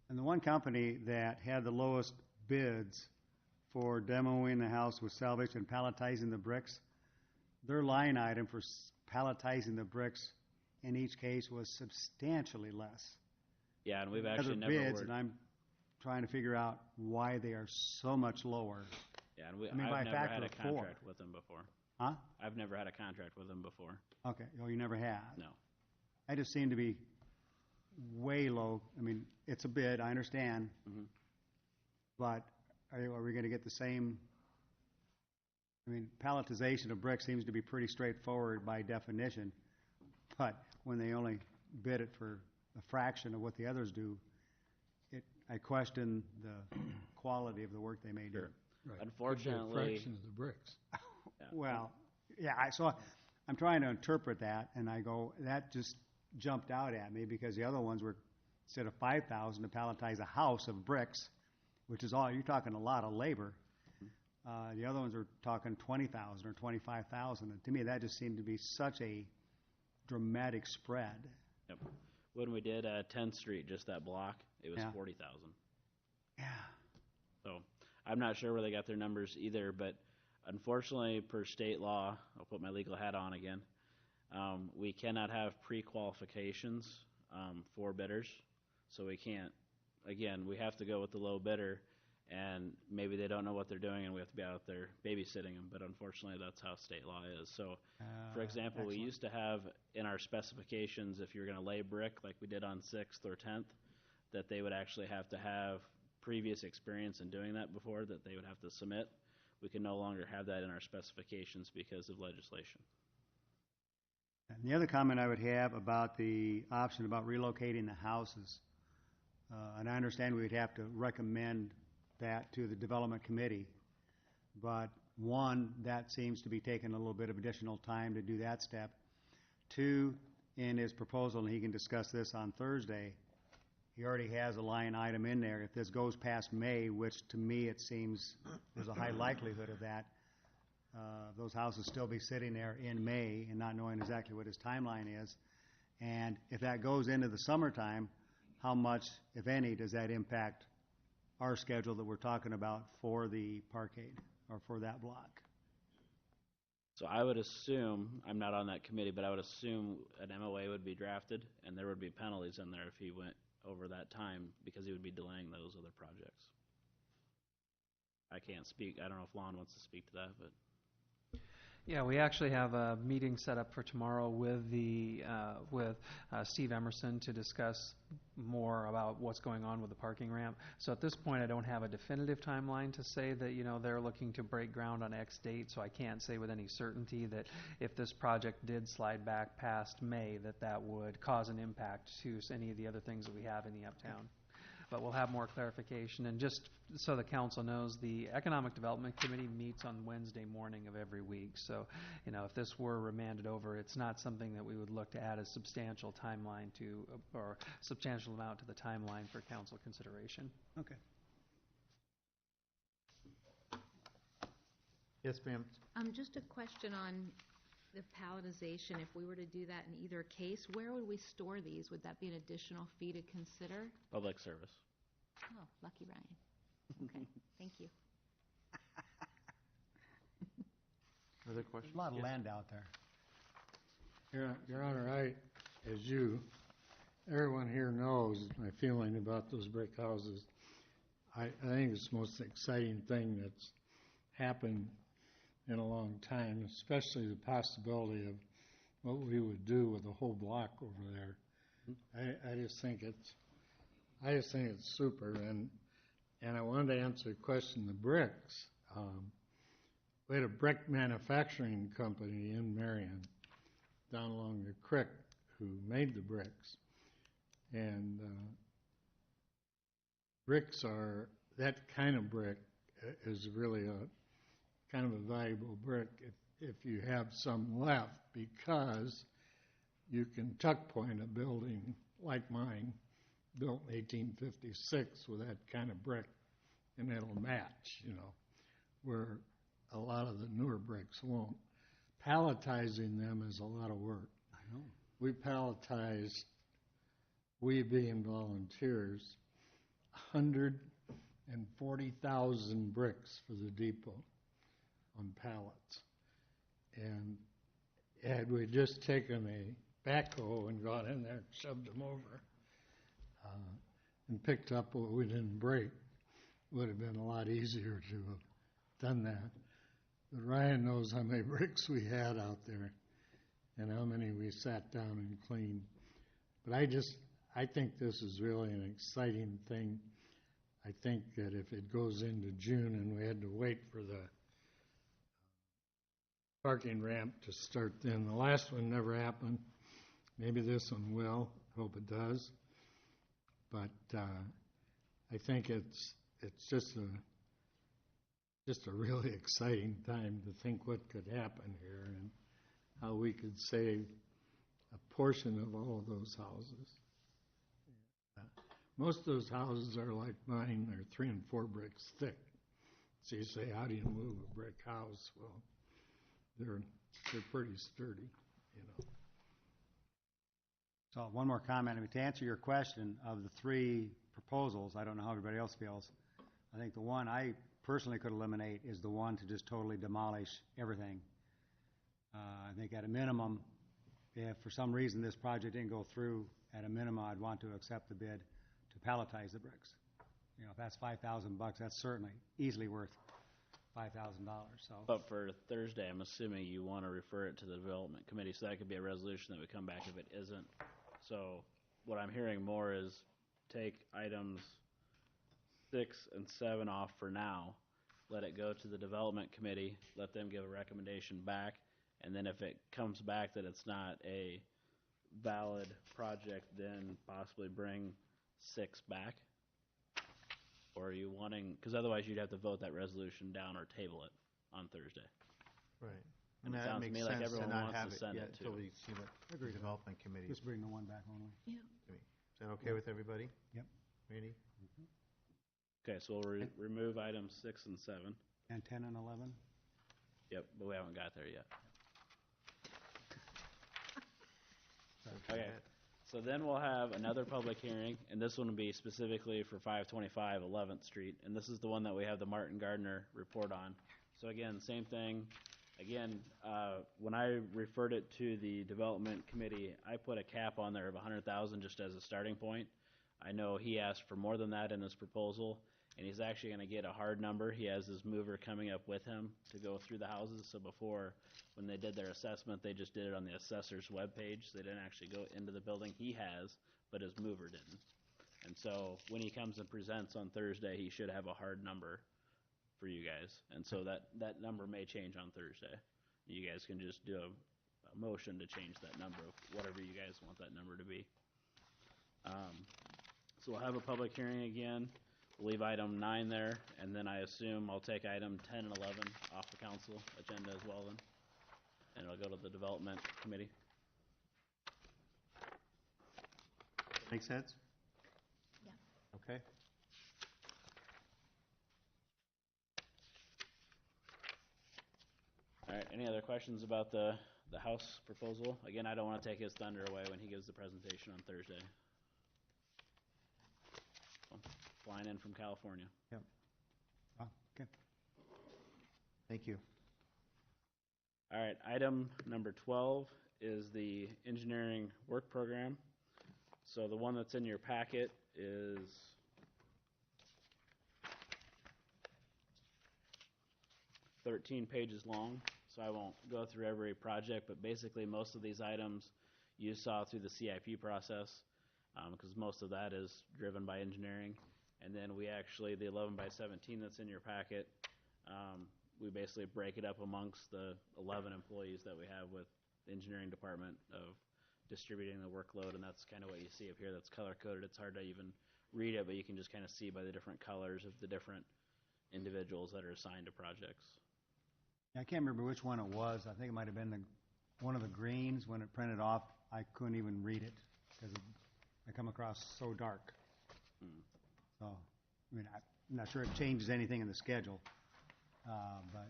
And the one company that had the lowest bids for demoing the house with salvage and palletizing the bricks, their line item for palletizing the bricks in each case was substantially less. Yeah, and we've Other actually never bids, worked. and I'm trying to figure out why they are so much lower. Yeah, and I mean, by I've a never factor had a of 4. contract with them before. Huh? I've never had a contract with them before. Okay, oh, you never have? No. I just seem to be way low. I mean, it's a bid, I understand. Mhm. But are we going to get the same? I mean, palletization of brick seems to be pretty straightforward by definition. But when they only bid it for a fraction of what the others do, I question the quality of the work they may do. Right. Unfortunately- Could be a fraction of the bricks. Well, yeah, so I'm trying to interpret that, and I go, that just jumped out at me, because the other ones were, instead of 5,000 to palletize a house of bricks, which is all, you're talking a lot of labor. The other ones are talking 20,000 or 25,000. And to me, that just seemed to be such a dramatic spread. Yep. When we did 10th Street, just that block, it was Yeah. 40,000. Yeah. So I'm not sure where they got their numbers either, but unfortunately, per state law, I'll put my legal hat on again, we cannot have pre-qualifications for bidders. So we can't, again, we have to go with the low bidder, and maybe they don't know what they're doing, and we have to be out there babysitting them. But unfortunately, that's how state law is. So, for example, we excellent. used to have in our specifications, if you're going to lay brick like we did on 6th or 10th, that they would actually have to have previous experience in doing that before, that they would have to submit. We can no longer have that in our specifications because of legislation. And the other comment I would have about the option about relocating the houses, and I understand we would have to recommend that to the development committee, but one, that seems to be taking a little bit of additional time to do that step. Two, in his proposal, and he can discuss this on Thursday, he already has a line item in there. If this goes past May, which to me it seems there's a high likelihood of that, those houses still be sitting there in May and not knowing exactly what his timeline is. And if that goes into the summertime, how much, if any, does that impact our schedule that we're talking about for the parkade or for that block? So I would assume, I'm not on that committee, but I would assume an MOA would be drafted, and there would be penalties in there if he went over that time, because he would be delaying those other projects. I can't speak, I don't know if Lon wants to speak to that, but. Yeah, we actually have a meeting set up for tomorrow with Steve Emerson to discuss more about what's going on with the parking ramp. So at this point, I don't have a definitive timeline to say that, they're looking to break ground on X date, so I can't say with any certainty that if this project did slide back past May, that would cause an impact to any of the other things that we have in the uptown. but we'll have more clarification. And just so the council knows, the Economic Development Committee meets on Wednesday morning of every week. So, if this were remanded over, it's not something that we would look to add a substantial timeline to, or substantial amount to the timeline for council consideration. Okay. Yes, ma'am. Just a question on the palletization. If we were to do that in either case, where would we store these? Would that be an additional fee to consider? Public service. Oh, lucky Ryan. Okay, thank you. Other questions? A lot of Yes. land out there. Your Honor, as everyone here knows my feeling about those brick houses. I think it's the most exciting thing that's happened in a long time, especially the possibility of what we would do with a whole block over there. I just think it's super. And I wanted to answer a question, the bricks. We had a brick manufacturing company in Marion down along the creek who made the bricks. And bricks are, that kind of brick is really a kind of a valuable brick if you have some left, because you can tuck point a building like mine, built in 1856 with that kind of brick, and it'll match, where a lot of the newer bricks won't. Palletizing them is a lot of work. I know. We palletized, we being volunteers, 140,000 bricks for the depot on pallets. And had we just taken a backhoe and gone in there and shoved them over and picked up what we didn't break, it would have been a lot easier to have done that. But Ryan knows how many bricks we had out there and how many we sat down and cleaned. But I think this is really an exciting thing. I think that if it goes into June and we had to wait for the parking ramp to start then, the last one never happened. Maybe this one will. Hope it does. But I think it's just a really exciting time to think what could happen here and how we could save a portion of all of those houses. Most of those houses are like mine. They're 3 and 4 bricks thick. So you say, how do you move a brick house? Well, they're pretty sturdy, So one more comment. I mean, to answer your question, of the 3 proposals, I don't know how everybody else feels. I think the one I personally could eliminate is the one to just totally demolish everything. I think at a minimum, if for some reason this project didn't go through, at a minimum, I'd want to accept the bid to palletize the bricks. If that's $5,000, that's certainly easily worth $5,000. So. But for Thursday, I'm assuming you want to refer it to the development committee, so that could be a resolution that would come back if it isn't. So what I'm hearing more is take items 6 and 7 off for now, let it go to the development committee, let them give a recommendation back, and then if it comes back that it's not a valid project, then possibly bring 6 back? Or are you wanting, because otherwise you'd have to vote that resolution down or table it on Thursday. Right. And it that sounds to makes me like sense everyone to not wants have to it send yet it to. until we see what the development committee. Just bring the one back only. Yeah. Is that okay with everybody? Yep. Randy? Okay, so we'll remove items 6 and 7. And 10 and 11? Yep, but we haven't got there yet. Okay, so then we'll have another public hearing, and this one will be specifically for 525 11th Street, and this is the one that we have the Martin Gardner report on. So again, same thing. Again, when I referred it to the development committee, I put a cap on there of 100,000 just as a starting point. I know he asked for more than that in his proposal, and he's actually going to get a hard number. He has his mover coming up with him to go through the houses. So before, when they did their assessment, they just did it on the assessor's webpage. So they didn't actually go into the building. He has, but his mover didn't. And so when he comes and presents on Thursday, he should have a hard number for you guys. And so that number may change on Thursday. You guys can just do a motion to change that number of whatever you guys want that number to be. So So we'll have a public hearing again. We'll leave item 9 there, and then I assume I'll take item 10 and 11 off the council agenda as well then. And it'll go to the development committee. Make sense? Yeah. Okay. All right, any other questions about the House proposal? Again, I don't want to take his thunder away when he gives the presentation on Thursday. Flying in from California. Yep. Oh, okay. Thank you. All right, item number 12 is the engineering work program. So the one that's in your packet is 13 pages long, so I won't go through every project, but basically most of these items you saw through the CIP process, because most of that is driven by engineering. And then we actually, the 11 by 17 that's in your packet, we basically break it up amongst the 11 employees that we have with the engineering department of distributing the workload, and that's kind of what you see up here. That's color-coded. It's hard to even read it, but you can just kind of see by the different colors of the different individuals that are assigned to projects. I can't remember which one it was. I think it might have been one of the greens. When it printed off, I couldn't even read it because it come across so dark. So, I mean, I'm not sure it changes anything in the schedule, but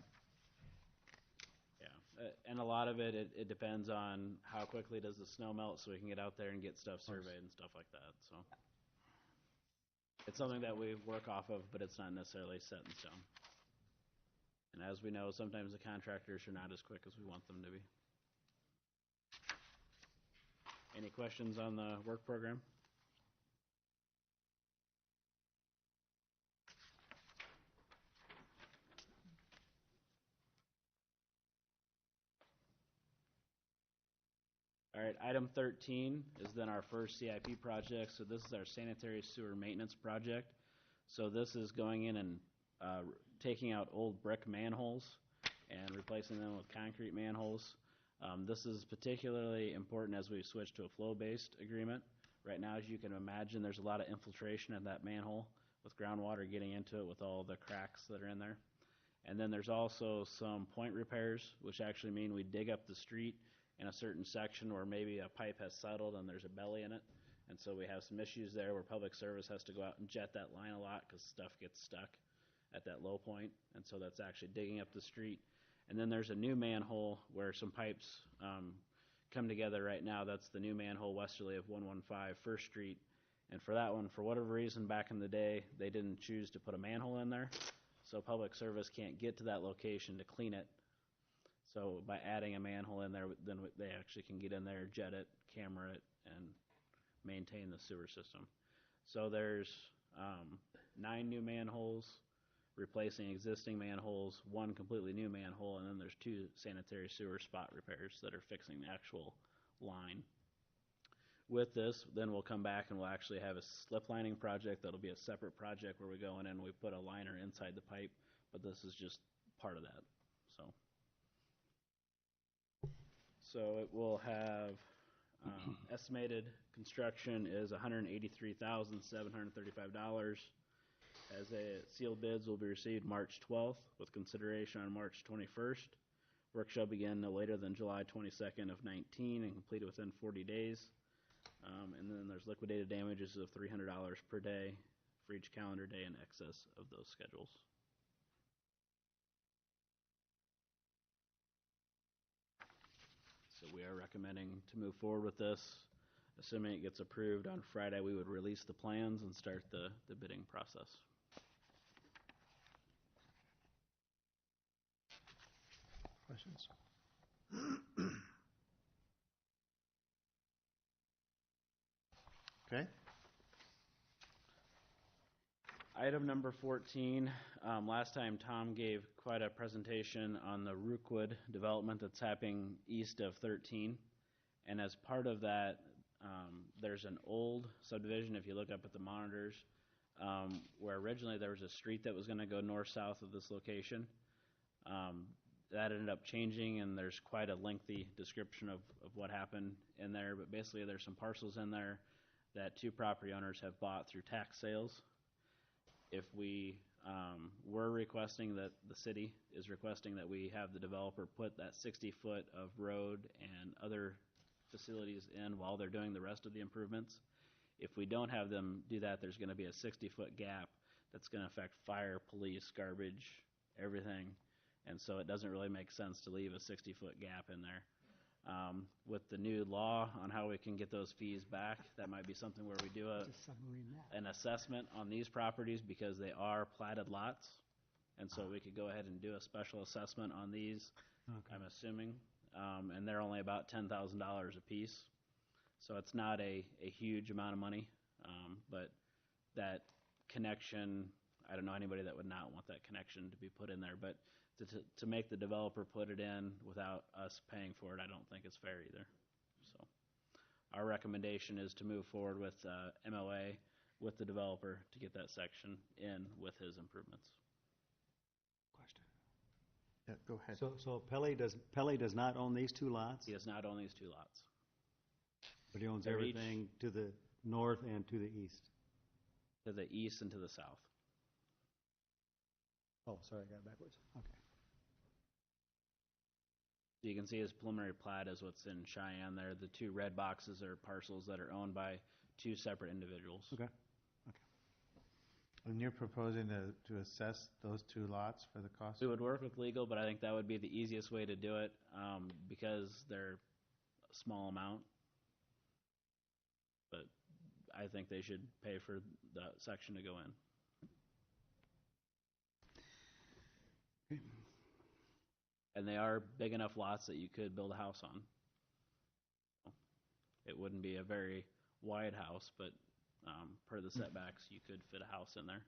Yeah, and a lot of it depends on how quickly does the snow melt so we can get out there and get stuff surveyed and stuff like that. So it's something that we work off of, but it's not necessarily set in stone. And as we know, sometimes the contractors are not as quick as we want them to be. Any questions on the work program? All right, item 13 is then our first CIP project. So this is our sanitary sewer maintenance project. So this is going in and taking out old brick manholes and replacing them with concrete manholes. This is particularly important as we switch to a flow-based agreement. Right now, as you can imagine, there's a lot of infiltration in that manhole with groundwater getting into it with all the cracks that are in there. And then there's also some point repairs, which actually mean we dig up the street in a certain section where maybe a pipe has settled and there's a belly in it. And so we have some issues there where public service has to go out and jet that line a lot because stuff gets stuck at that low point. And so that's actually digging up the street. And then there's a new manhole where some pipes come together right now. That's the new manhole westerly of 115 First Street. And for that one, for whatever reason, back in the day, they didn't choose to put a manhole in there. So public service can't get to that location to clean it. So by adding a manhole in there, then they actually can get in there, jet it, camera it, and maintain the sewer system. So there's 9 new manholes replacing existing manholes, 1 completely new manhole, and then there's 2 sanitary sewer spot repairs that are fixing the actual line. With this, then we'll come back and we'll actually have a slip lining project that'll be a separate project where we go in and we put a liner inside the pipe, but this is just part of that. So it will have estimated construction is $183,735. As sealed bids will be received March 12th with consideration on March 21st. Work shall begin no later than July 22nd of 19 and completed within 40 days. And then there's liquidated damages of $300 per day for each calendar day in excess of those schedules. So we are recommending to move forward with this. Assuming it gets approved on Friday, we would release the plans and start the bidding process. Questions? Okay. Item number 14, last time Tom gave quite a presentation on the Rookwood development that's happening east of 13. And as part of that, there's an old subdivision, if you look up at the monitors, where originally there was a street that was going to go north-south of this location. That ended up changing, and there's quite a lengthy description of what happened in there. But basically, there's some parcels in there that 2 property owners have bought through tax sales. If we were requesting that, the city is requesting that we have the developer put that 60-foot of road and other facilities in while they're doing the rest of the improvements. If we don't have them do that, there's going to be a 60-foot gap that's going to affect fire, police, garbage, everything. And so it doesn't really make sense to leave a 60-foot gap in there. With the new law on how we can get those fees back, that might be something where we do an assessment on these properties because they are platted lots. And so we could go ahead and do a special assessment on these, I'm assuming. And they're only about $10,000 a piece. So it's not a huge amount of money. But that connection, I don't know anybody that would not want that connection to be put in there. But to make the developer put it in without us paying for it, I don't think it's fair either. So our recommendation is to move forward with MOA with the developer to get that section in with his improvements. Question. Yeah, go ahead. So Pele does not own these 2 lots, He does not own these 2 lots. but he owns They're each- everything to the north and to the east. To the east and to the south. Oh, sorry, I got it backwards. Okay. You can see his preliminary plat is what's in Cheyenne there. The 2 red boxes are parcels that are owned by 2 separate individuals. Okay. And you're proposing to assess those 2 lots for the cost? We would work with legal, but I think that would be the easiest way to do it because they're a small amount. But I think they should pay for the section to go in. And they are big enough lots that you could build a house on. It wouldn't be a very wide house, but per the setbacks, you could fit a house in there.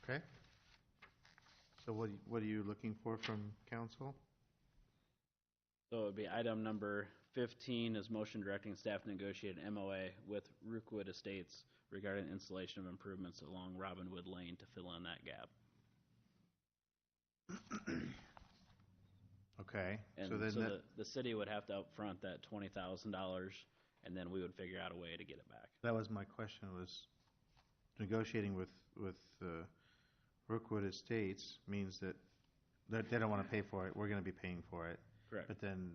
Okay. So what are you looking for from council? So it would be item number 15 is motion directing staff to negotiate an MOA with Rookwood Estates regarding installation of improvements along Robinwood Lane to fill in that gap. Okay. And so then the city would have to upfront that $20,000, and then we would figure out a way to get it back. that was my question, was negotiating with Rookwood Estates means that they don't want to pay for it. We're going to be paying for it. Correct. But then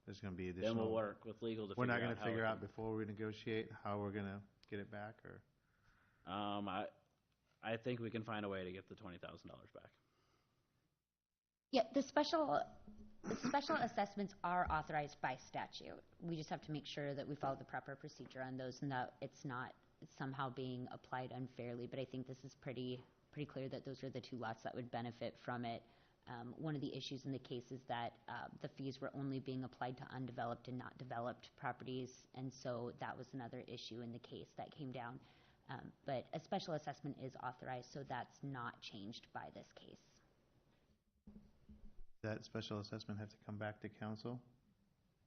there's going to be additional. Then we'll work with legal to We're figure not out going to figure out before we negotiate how we're going to get it back, or? I think we can find a way to get the $20,000 back. Yeah, the special assessments are authorized by statute. We just have to make sure that we follow the proper procedure on those and that it's not somehow being applied unfairly. But I think this is pretty clear that those are the 2 lots that would benefit from it. One of the issues in the case is that the fees were only being applied to undeveloped and not developed properties, and so that was another issue in the case that came down. But a special assessment is authorized, so that's not changed by this case. That special assessment have to come back to council?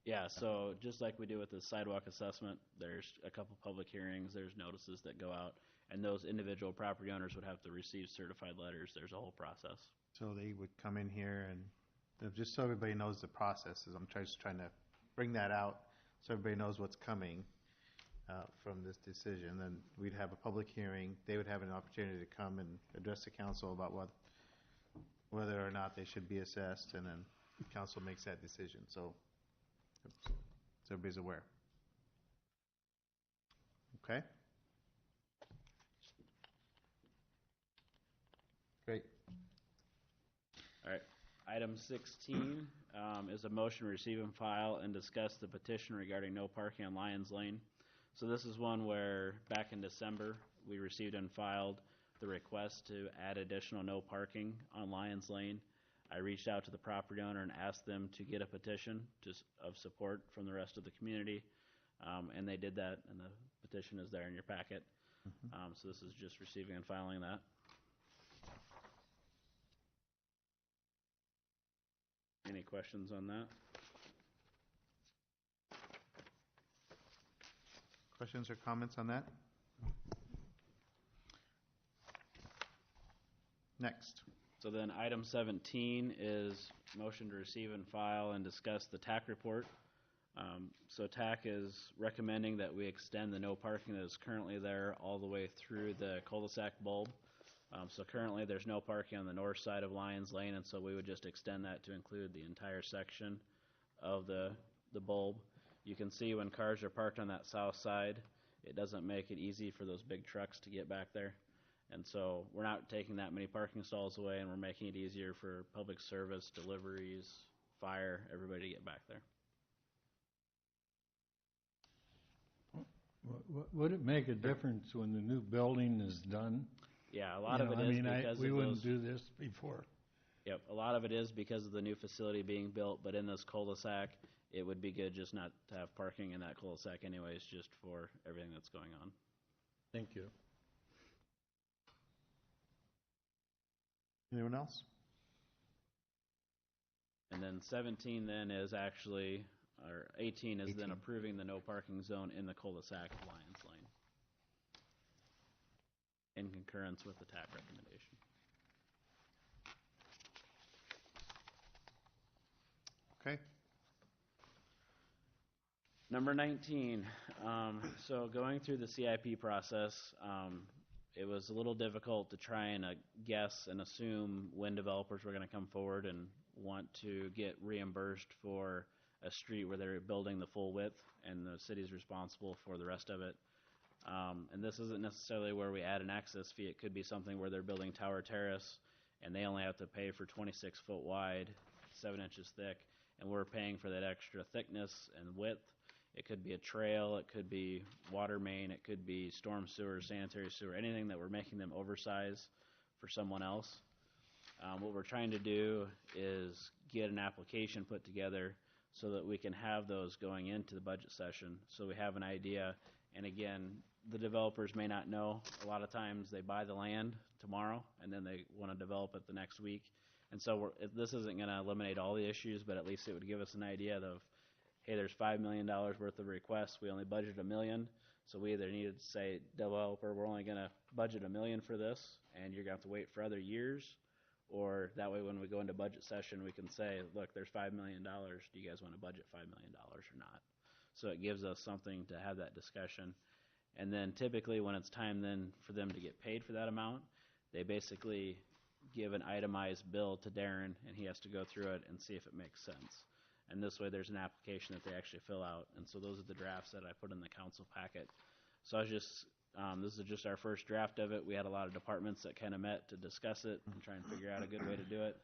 Yeah, so just like we do with the sidewalk assessment, there's a couple public hearings, there's notices that go out, and those individual property owners would have to receive certified letters. There's a whole process. So they would come in here and, just so everybody knows the process, I'm just trying to bring that out so everybody knows what's coming from this decision. Then we'd have a public hearing. They would have an opportunity to come and address the council about whether or not they should be assessed, and then council makes that decision. So everybody's aware. Okay? Great. All right. Item 16 is a motion to receive and file and discuss the petition regarding no parking on Lions Lane. So this is one where back in December, we received and filed the request to add additional no parking on Lions Lane. I reached out to the property owner and asked them to get a petition of support from the rest of the community, and they did that, and the petition is there in your packet. So this is just receiving and filing that. Any questions on that? Questions or comments on that? Next. So then item 17 is motion to receive and file and discuss the TAC report. So TAC is recommending that we extend the no parking that is currently there all the way through the cul-de-sac bulb. So currently there's no parking on the north side of Lions Lane, and so we would just extend that to include the entire section of the bulb. You can see when cars are parked on that south side, it doesn't make it easy for those big trucks to get back there. And so we're not taking that many parking stalls away, and we're making it easier for public service, deliveries, fire, everybody to get back there. Would it make a difference when the new building is done? Yeah, a lot of it is because we of wouldn't those. do this before. Yep, a lot of it is because of the new facility being built, but in this cul-de-sac, it would be good just not to have parking in that cul-de-sac anyways, just for everything that's going on. Thank you. Anyone else? And then 17 then is actually, or 18 is then approving the no parking zone in the cul-de-sac of Lions Lane in concurrence with the TAC recommendation. Okay. Number 19, so going through the CIP process, it was a little difficult to try and guess and assume when developers were going to come forward and want to get reimbursed for a street where they're building the full width and the city's responsible for the rest of it. And this isn't necessarily where we add an access fee. It could be something where they're building Tower Terrace and they only have to pay for 26 foot wide, 7 inches thick, and we're paying for that extra thickness and width. It could be a trail, it could be water main, it could be storm sewer, sanitary sewer, anything that we're making them oversize for someone else. What we're trying to do is get an application put together so that we can have those going into the budget session, so we have an idea. And again, the developers may not know. A lot of times they buy the land tomorrow and then they want to develop it the next week. And so this isn't going to eliminate all the issues, but at least it would give us an idea of, hey, there's $5 million worth of requests. We only budgeted $1 million. So we either needed to say, developer, we're only going to budget $1 million for this, and you're going to have to wait for other years. Or that way when we go into budget session, we can say, look, there's $5 million. Do you guys want to budget $5 million or not? So it gives us something to have that discussion. And then typically when it's time then for them to get paid for that amount, they basically give an itemized bill to Darren, and he has to go through it and see if it makes sense. And this way there's an application that they actually fill out. And so those are the drafts that I put in the council packet. So I was just, this is just our first draft of it. We had a lot of departments that kind of met to discuss it and try and figure out a good way to do it.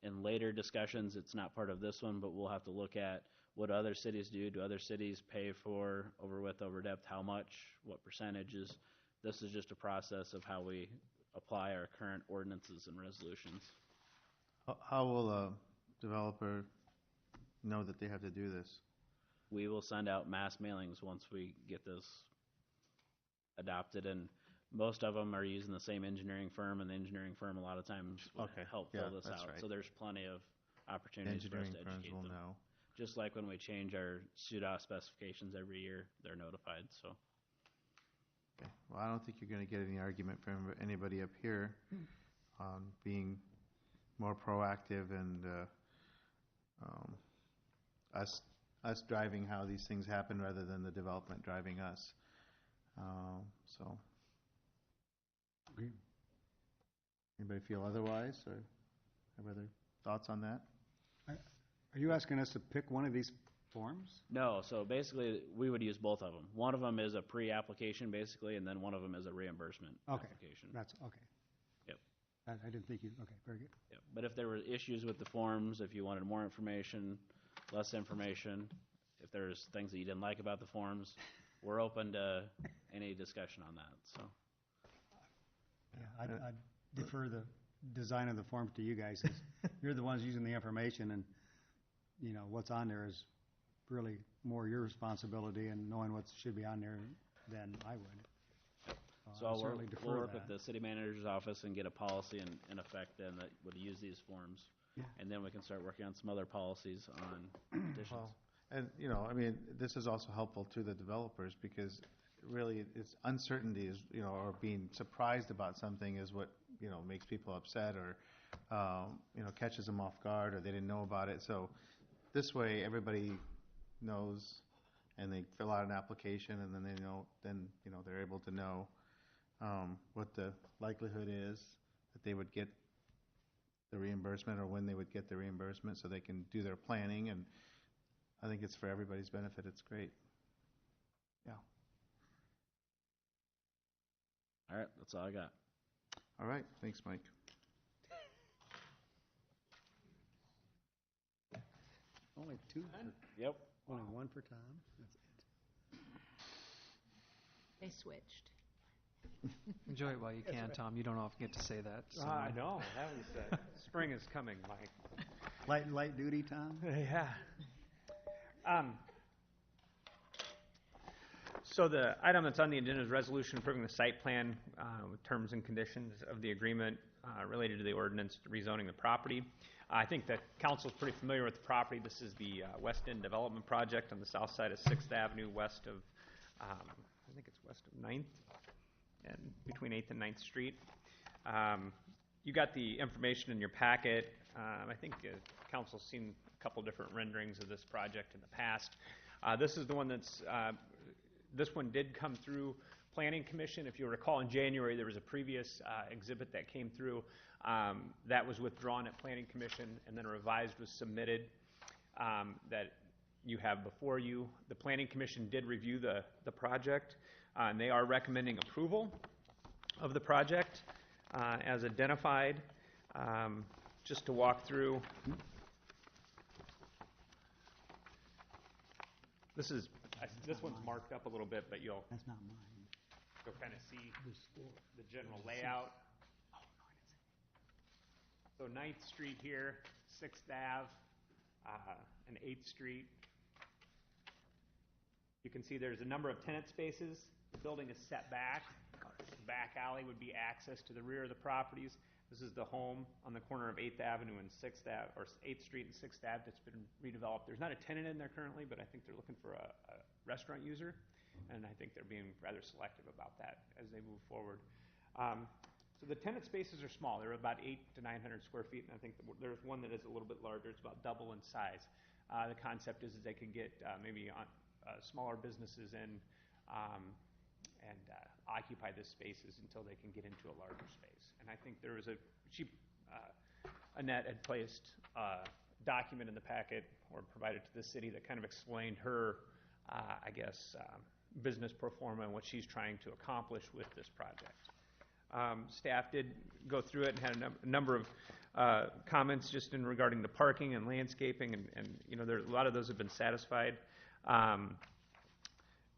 In later discussions, it's not part of this one, but we'll have to look at what other cities do. Do other cities pay for over width, over depth? How much? What percentages? This is just a process of how we apply our current ordinances and resolutions. How will a developer know that they have to do this? We will send out mass mailings once we get this adopted, and most of them are using the same engineering firm, and the engineering firm a lot of times will help fill this out. Right. So there's plenty of opportunities for us to educate them. Know. Just like when we change our SUDA specifications every year, they're notified. So. Okay. Well, I don't think you're going to get any argument from anybody up here on being more proactive and us driving how these things happen rather than the development driving us. So, anybody feel otherwise, or have other thoughts on that? Are you asking us to pick one of these forms? No, so basically we would use both of them. One of them is a pre-application basically, and then one of them is a reimbursement application. That's okay. Yep. I didn't think you, okay, very good. Yep. But if there were issues with the forms, if you wanted more information, less information, if there's things that you didn't like about the forms, we're open to any discussion on that. So. Yeah, I'd defer the design of the forms to you guys. You're the ones using the information, and you know what's on there is really more your responsibility and knowing what should be on there than I would. So I'll work with the city manager's office and get a policy in effect then that would use these forms. Yeah. And then we can start working on some other policies on petitions. Well, And, you know, I mean, this is also helpful to the developers because really it's uncertainty is, you know, or being surprised about something is what, you know, makes people upset or, you know, catches them off guard or they didn't know about it. So this way everybody knows and they fill out an application and then they know, then, you know, they're able to know what the likelihood is that they would get the reimbursement or when they would get the reimbursement so they can do their planning. And I think it's for everybody's benefit. It's great. Yeah. All right, that's all I got. All right. Thanks, Mike. Only two? Yep. Only one for Tom? That's it. They switched. Enjoy it while you can, Tom. You don't often get to say that. So. I know. That was spring is coming, Mike. Light duty, Tom? Yeah. So the item that's on the agenda is resolution approving the site plan with terms and conditions of the agreement related to the ordinance rezoning the property. I think that council is pretty familiar with the property. This is the West End Development Project on the south side of 6th Avenue, west of, I think it's west of 9th, and between 8th and 9th Street. You got the information in your packet. I think council's seen a couple different renderings of this project in the past. This is the one that's, this one did come through Planning Commission. If you recall, in January, there was a previous exhibit that came through that was withdrawn at Planning Commission, and then a revised was submitted that you have before you. The Planning Commission did review the project, and they are recommending approval of the project as identified. Just to walk through, this one's marked up a little bit, but you'll kind of see the general layout. So 9th Street here, 6th Ave, and 8th Street. You can see there's a number of tenant spaces. The building is set back. The back alley would be access to the rear of the properties. This is the home on the corner of 8th Avenue and 6th Ave, or 8th Street and 6th Ave that's been redeveloped. There's not a tenant in there currently, but I think they're looking for a restaurant user, and I think they're being rather selective about that as they move forward. So the tenant spaces are small. They're about 800 to 900 square feet, and I think there's one that is a little bit larger. It's about double in size. The concept is that they can get maybe smaller businesses in and occupy the spaces until they can get into a larger space. And I think there was Annette had placed a document in the packet or provided to the city that kind of explained her, business pro forma and what she's trying to accomplish with this project. Staff did go through it and had a number of comments just in regarding the parking and landscaping, and you know, a lot of those have been satisfied.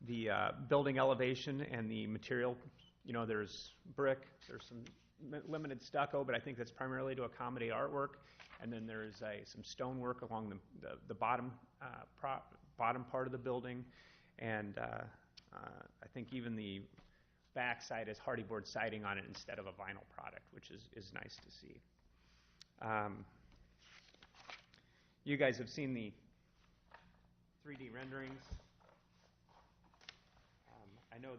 The building elevation and the material, you know, there's brick, there's some limited stucco, but I think that's primarily to accommodate artwork, and then there's some stonework along the bottom part of the building, and I think even the backside has hardy board siding on it instead of a vinyl product, which is nice to see. You guys have seen the 3D renderings. I know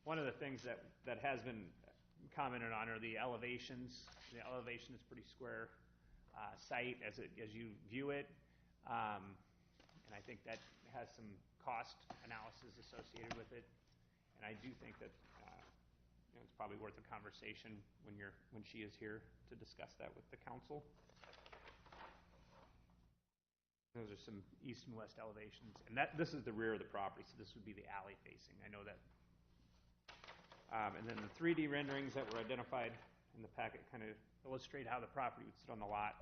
one of the things that has been commented on are the elevations. The elevation is pretty square site as you view it, and I think that has some cost analysis associated with it. And I do think that you know, it's probably worth a conversation when she is here to discuss that with the council. Those are some east and west elevations, and this is the rear of the property, so this would be the alley facing. I know that. And then the 3D renderings that were identified in the packet kind of illustrate how the property would sit on the lot.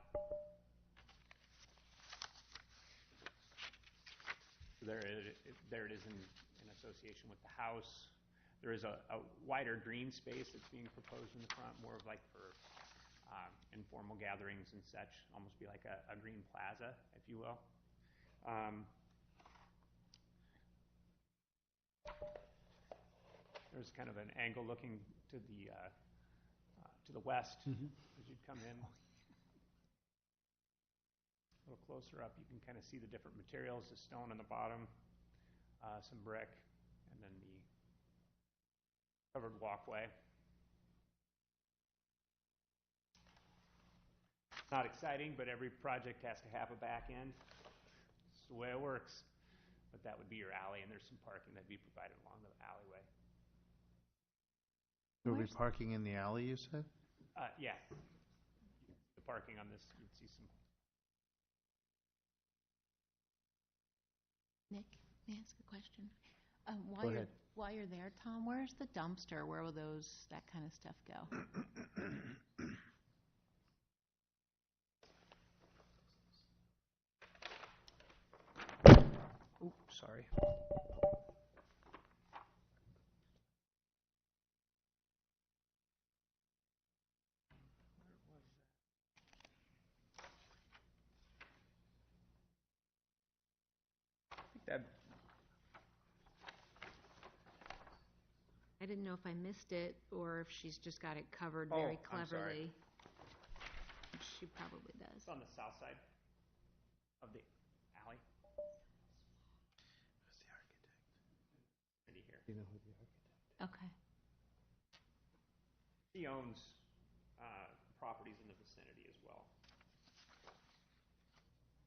There it is in association with the house. There is a wider green space that's being proposed in the front, more of like for informal gatherings and such, almost be like a green plaza, if you will. There's kind of an angle looking to the west as you'd come in. A little closer up, you can kind of see the different materials, the stone on the bottom, some brick, and then the covered walkway. Not exciting, but every project has to have a back end. It's the way it works. But that would be your alley, and there's some parking that'd be provided along the alleyway. There'll be parking in the alley, you said? Yeah. The parking on this, you'd see some. Nick, may I ask a question? Go ahead. While you're there, Tom, where's the dumpster? Where will that kind of stuff go? Oops, sorry. I didn't know if I missed it or if she's just got it covered very I'm sorry. cleverly. She probably does. It's on the south side of the alley. Who's the architect? Cindy here. Do you know who the architect? Okay. He owns properties in the vicinity as well.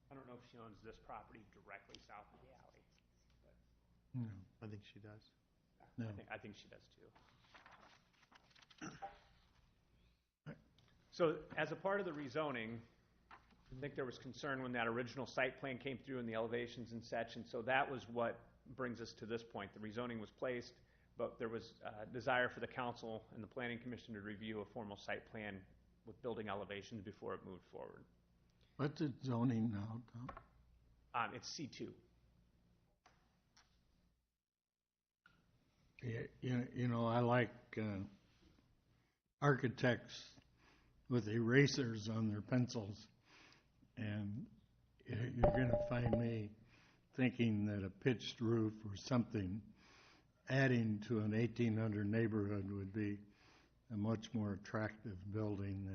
I don't know if she owns this property directly south of the alley. But No. I think she does. No. I think she does too. So as a part of the rezoning, I think there was concern when that original site plan came through and the elevations and such, and so that was what brings us to this point. The rezoning was placed, but there was a desire for the council and the planning commission to review a formal site plan with building elevations before it moved forward. What's it zoning now, Tom? It's C2. Yeah, I like architects with erasers on their pencils, and you're going to find me thinking that a pitched roof or something adding to an 1800 neighborhood would be a much more attractive building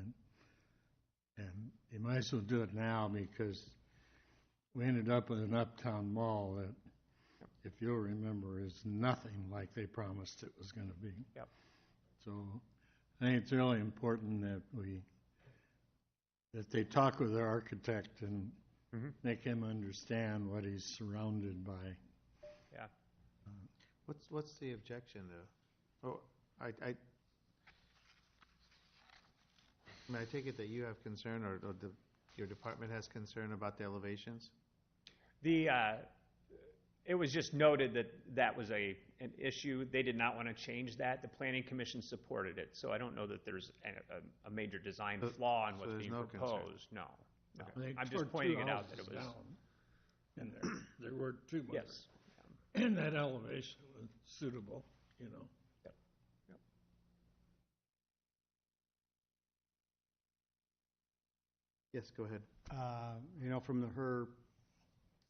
and you might as well do it now because we ended up with an uptown mall that, if you'll remember, is nothing like they promised it was going to be. Yep. So I think it's really important that they talk with their architect and make him understand what he's surrounded by. Yeah. What's the objection though? Oh, I mean, I take it that you have concern, or your department has concern about the elevations? It was just noted that was an issue. They did not want to change that. The planning commission supported it, so I don't know that there's a major design flaw in what's being proposed. No. I'm just pointing it out that it was. And there were too much. Yes. And that elevation was suitable, Yep. Yes, go ahead. From her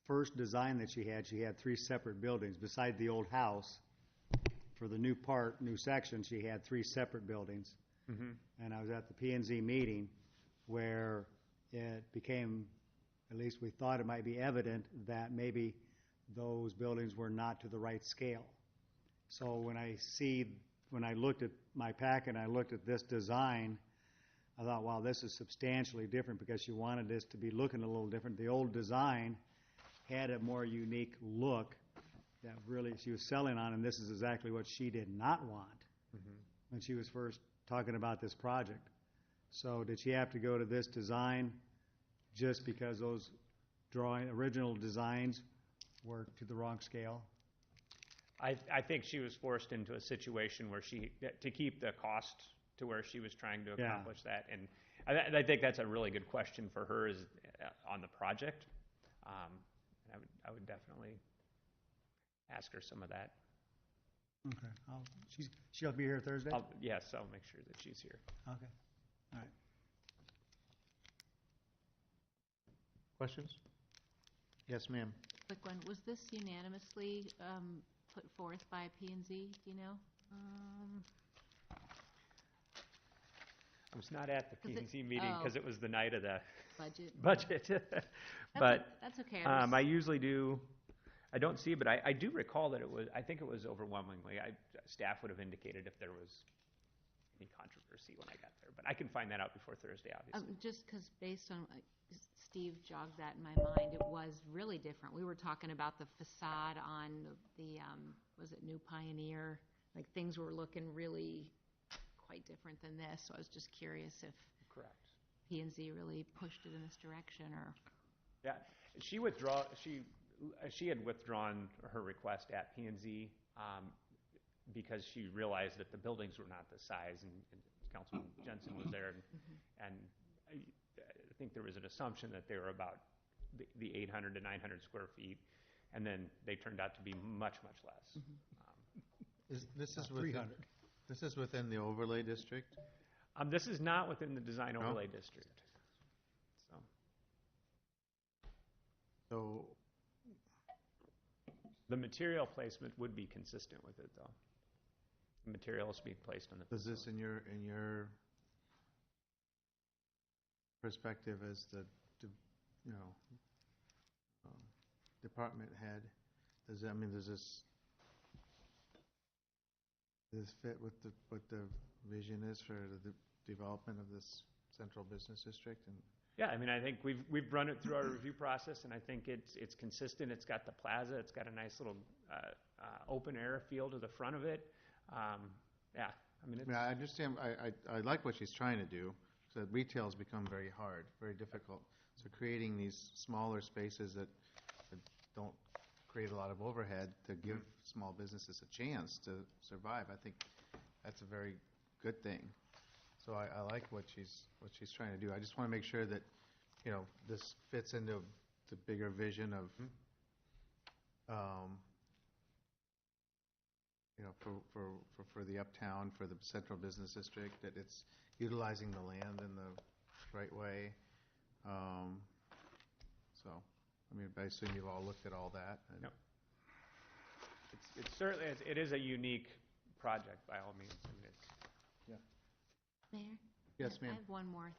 first design that she had 3 separate buildings. Beside the old house, for the new section, she had 3 separate buildings. And I was at the P&Z meeting where it became, at least we thought it might be evident, that maybe those buildings were not to the right scale. So when I looked at my packet and I looked at this design, I thought, wow, this is substantially different because she wanted this to be looking a little different. The old design had a more unique look that really she was selling on, and this is exactly what she did not want when she was first talking about this project. So did she have to go to this design just because those original designs were to the wrong scale? I think she was forced into a situation where to keep the cost to where she was trying to accomplish that. And I think that's a really good question for her on the project. I would definitely ask her some of that. Okay. She'll be here Thursday? Yes, I'll make sure that she's here. Okay. All right. Questions? Yes, ma'am. Quick one. Was this unanimously put forth by P&Z, do you know? I was not at the 'Cause it- P&Z meeting because oh. it was the night of the Budget. budget. But That's okay. I usually do, I don't see it, but I do recall that I think it was overwhelmingly. Staff would have indicated if there was any controversy when I got there. But I can find that out before Thursday, obviously. Just because based on, Steve jogged that in my mind, it was really different. We were talking about the facade on the, was it New Pioneer? Like, things were looking really quite different than this, so I was just curious if Correct. P&Z really pushed it in this direction, or... Yeah, she had withdrawn her request at P&Z because she realized that the buildings were not the size, and Councilman Jensen was there, and I think there was an assumption that they were about the 800 to 900 square feet, and then they turned out to be much, much less. This is within the overlay district? This is not within the design overlay district. So the material placement would be consistent with it, though. The materials being placed on the. Does this, in your perspective as the department head, does this fit with what the vision is for the development of this central business district? And yeah, I think we've run it through our review process, and I think it's consistent. It's got the plaza. It's got a nice little open air feel to the front of it. Yeah, I understand. I like what she's trying to do. So retail's become very hard, very difficult. So creating these smaller spaces that don't create a lot of overhead to give small businesses a chance to survive, I think that's a very good thing. So I like what she's trying to do. I just want to make sure that, this fits into the bigger vision of, for the uptown, for the central business district, that it's utilizing the land in the right way. I assume you've all looked at all that. Yep. It's certainly it is a unique project by all means. Mayor? Yes, ma'am. I have one more.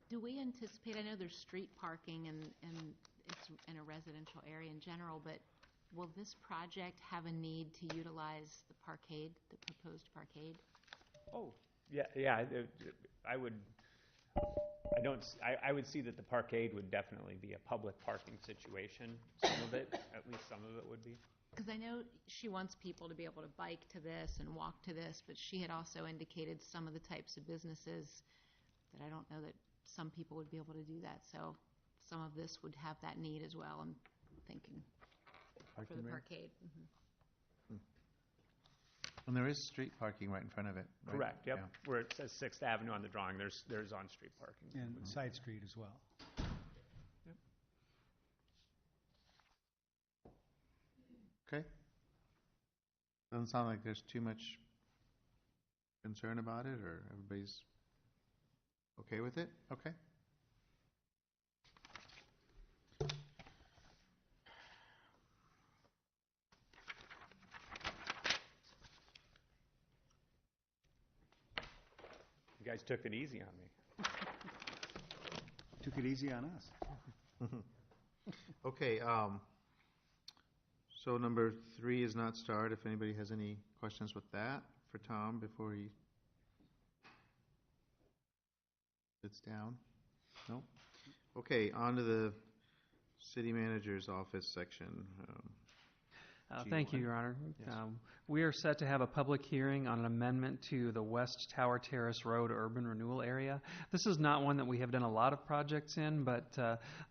Do we anticipate, I know there's street parking and it's in a residential area in general, but will this project have a need to utilize the parkade, the proposed parkade? Oh, yeah. I would see that the parkade would definitely be a public parking situation. Some of it, at least some of it would be. Because I know she wants people to be able to bike to this and walk to this, but she had also indicated some of the types of businesses that I don't know that some people would be able to do that. So some of this would have that need as well, I'm thinking, for the parkade. And there is street parking right in front of it, right? Correct, yep. Yeah. Where it says 6th Avenue on the drawing, there's on-street parking. And side street as well. Yep. Okay. Doesn't sound like there's too much concern about it, or everybody's okay with it? Okay. You guys took it easy on me. Took it easy on us. Okay, so number 3 is not starred. If anybody has any questions with that for Tom before he sits down? No? Okay, on to the city manager's office section. Thank you, G1. Your Honor. Yes. We are set to have a public hearing on an amendment to the West Tower Terrace Road urban renewal area. This is not one that we have done a lot of projects in, but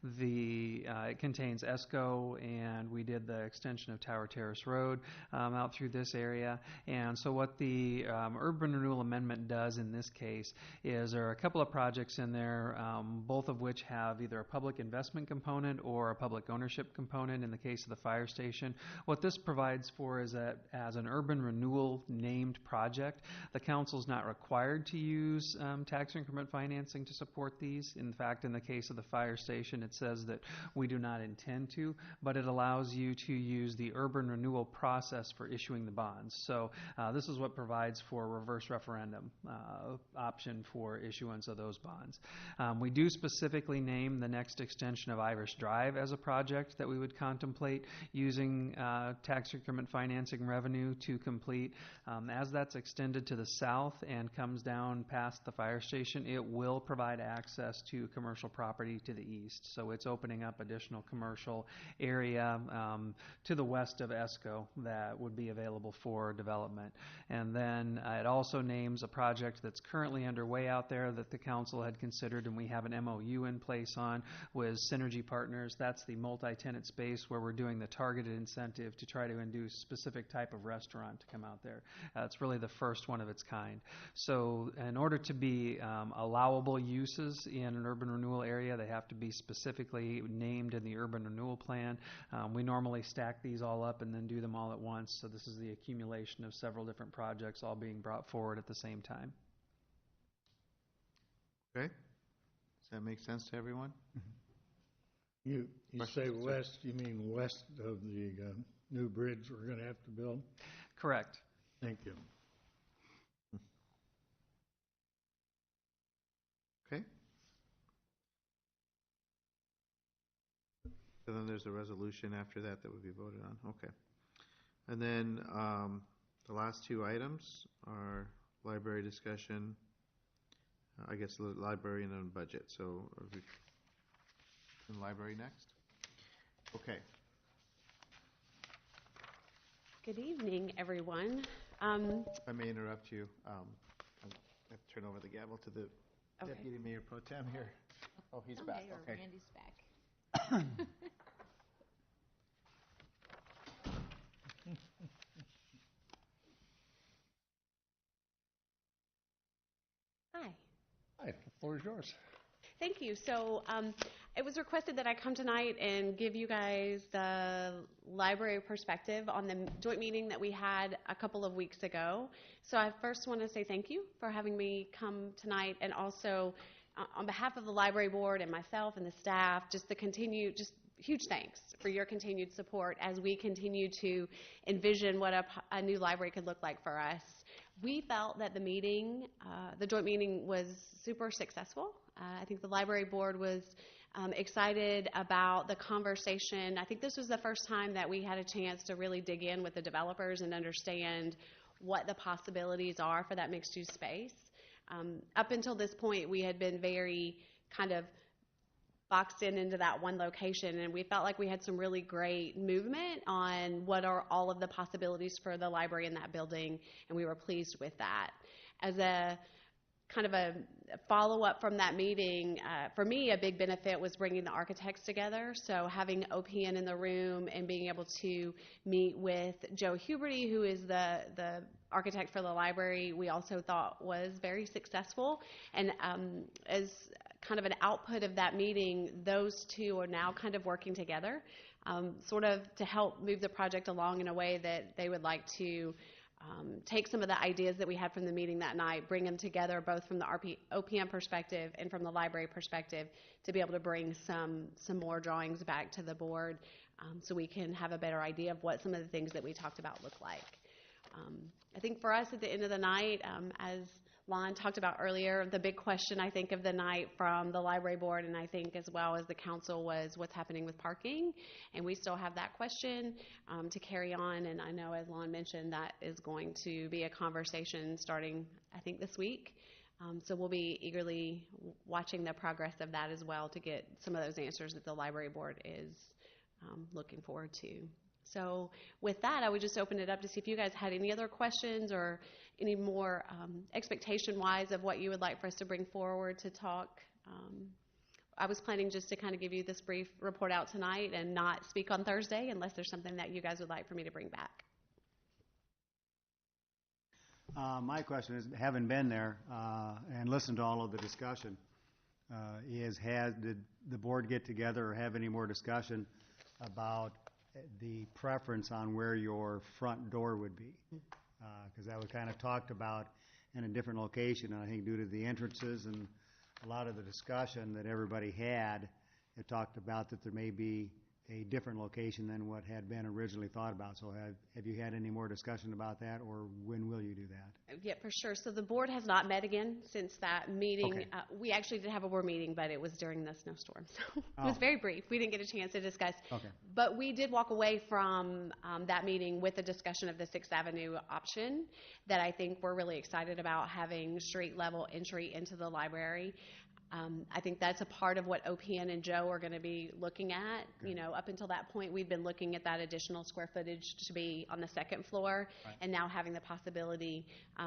it contains ESCO, and we did the extension of Tower Terrace Road out through this area. And so what the urban renewal amendment does in this case is there are a couple of projects in there, both of which have either a public investment component or a public ownership component in the case of the fire station. What this provides for is that as an urban renewal named project, the council's not required to use tax increment financing to support these. In fact, in the case of the fire station, it says that we do not intend to, but it allows you to use the urban renewal process for issuing the bonds. So this is what provides for a reverse referendum option for issuance of those bonds. We do specifically name the next extension of Iris Drive as a project that we would contemplate using tax increment financing revenue to complete. As that's extended to the south and comes down past the fire station, it will provide access to commercial property to the east. So it's opening up additional commercial area to the west of ESCO that would be available for development. And then it also names a project that's currently underway out there that the council had considered and we have an MOU in place on with Synergy Partners. That's the multi-tenant space where we're doing the targeted incentive to try to induce specific type of restaurant to come out there. It's really the first one of its kind. So in order to be allowable uses in an urban renewal area, they have to be specifically named in the urban renewal plan. We normally stack these all up and then do them all at once. So this is the accumulation of several different projects all being brought forward at the same time. Okay. Does that make sense to everyone? You say west, you mean west of the new bridge we're going to have to build? Correct. Thank you. Okay. So then there's a resolution after that that would be voted on. Okay. And then the last two items are library discussion, I guess the library and then budget. So are we in library next? Okay. Good evening, everyone. If I may interrupt you, I have to turn over the gavel to the Deputy Mayor Pro Tem here. Oh, he's back. Okay. Randy's back. Hi. Hi, the floor is yours. Thank you. So it was requested that I come tonight and give you guys the library perspective on the joint meeting that we had a couple of weeks ago. So I first want to say thank you for having me come tonight, and also on behalf of the library board and myself and the staff, just huge thanks for your continued support as we continue to envision what a new library could look like for us. We felt that the joint meeting was super successful. I think the library board was excited about the conversation. I think this was the first time that we had a chance to really dig in with the developers and understand what the possibilities are for that mixed-use space. Up until this point, we had been very kind of boxed into that one location, and we felt like we had some really great movement on what are all of the possibilities for the library in that building, and we were pleased with that. As a kind of a follow-up from that meeting, for me, a big benefit was bringing the architects together. So having OPN in the room and being able to meet with Joe Huberty, who is the architect for the library, we also thought was very successful. And as kind of an output of that meeting, those two are now kind of working together, sort of to help move the project along in a way that they would like to take some of the ideas that we had from the meeting that night, bring them together both from the OPM perspective and from the library perspective to be able to bring some more drawings back to the board so we can have a better idea of what some of the things that we talked about look like. I think for us at the end of the night, as Lon talked about earlier, the big question I think of the night from the library board, and I think as well as the council, was what's happening with parking. And we still have that question to carry on, and I know as Lon mentioned that is going to be a conversation starting I think this week. So we'll be eagerly watching the progress of that as well to get some of those answers that the library board is looking forward to. So with that, I would just open it up to see if you guys had any other questions or any more expectation-wise of what you would like for us to bring forward to talk. I was planning just to kind of give you this brief report out tonight and not speak on Thursday unless there's something that you guys would like for me to bring back. My question is, having been there and listened to all of the discussion, did the board get together or have any more discussion about the preference on where your front door would be. Because that was kind of talked about in a different location, and I think due to the entrances and a lot of the discussion that everybody had, it talked about that there may be a different location than what had been originally thought about. So have you had any more discussion about that, or when will you do that? Yeah, for sure. So the board has not met again since that meeting. Okay. We actually did have a board meeting, but it was during the snowstorm, so it was Oh. very brief. We didn't get a chance to discuss. Okay. But we did walk away from that meeting with a discussion of the 6th Avenue option that I think we're really excited about, having street level entry into the library. I think that's a part of what OPN and Joe are going to be looking at. You know, up until that point, we've been looking at that additional square footage to be on the 2nd floor, Right. and now having the possibility,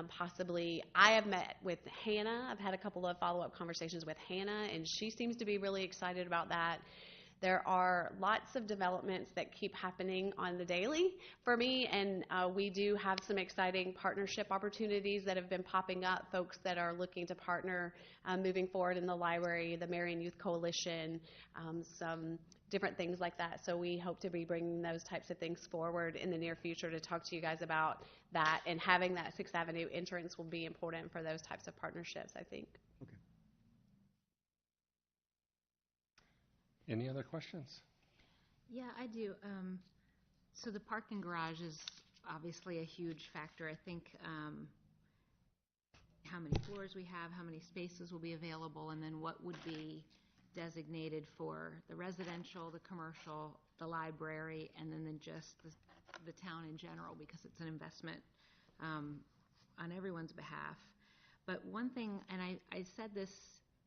possibly, I have met with Hannah. I've had a couple of follow-up conversations with Hannah, and she seems to be really excited about that. There are lots of developments that keep happening on the daily for me, and we do have some exciting partnership opportunities that have been popping up, folks that are looking to partner moving forward in the library, the Marion Youth Coalition, some different things like that. So we hope to be bringing those types of things forward in the near future to talk to you guys about that, and having that 6th Avenue entrance will be important for those types of partnerships, I think. Any other questions? Yeah, I do. So the parking garage is obviously a huge factor. I think how many floors we have, how many spaces will be available, and then what would be designated for the residential, the commercial, the library, and then just the town in general, because it's an investment on everyone's behalf. But one thing, and I said this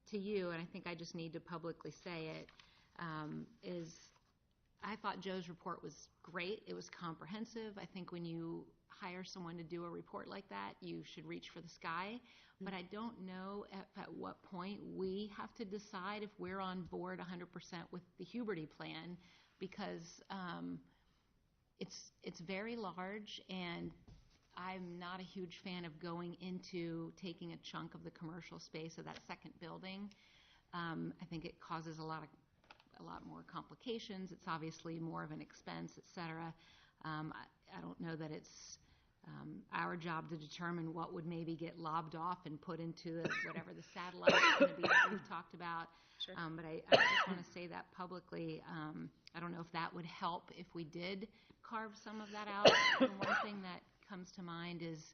to you, and I think I just need to publicly say it, is I thought Joe's report was great. It was comprehensive. I think when you hire someone to do a report like that, you should reach for the sky. But I don't know at what point we have to decide if we're on board 100% with the Huberty plan, because it's very large, and I'm not a huge fan of going into taking a chunk of the commercial space of that second building. I think it causes a lot more complications. It's obviously more of an expense, et cetera. I don't know that it's our job to determine what would maybe get lobbed off and put into whatever the satellite is going to be that we've talked about. Sure. But I just want to say that publicly. I don't know if that would help if we did carve some of that out. And one thing that comes to mind is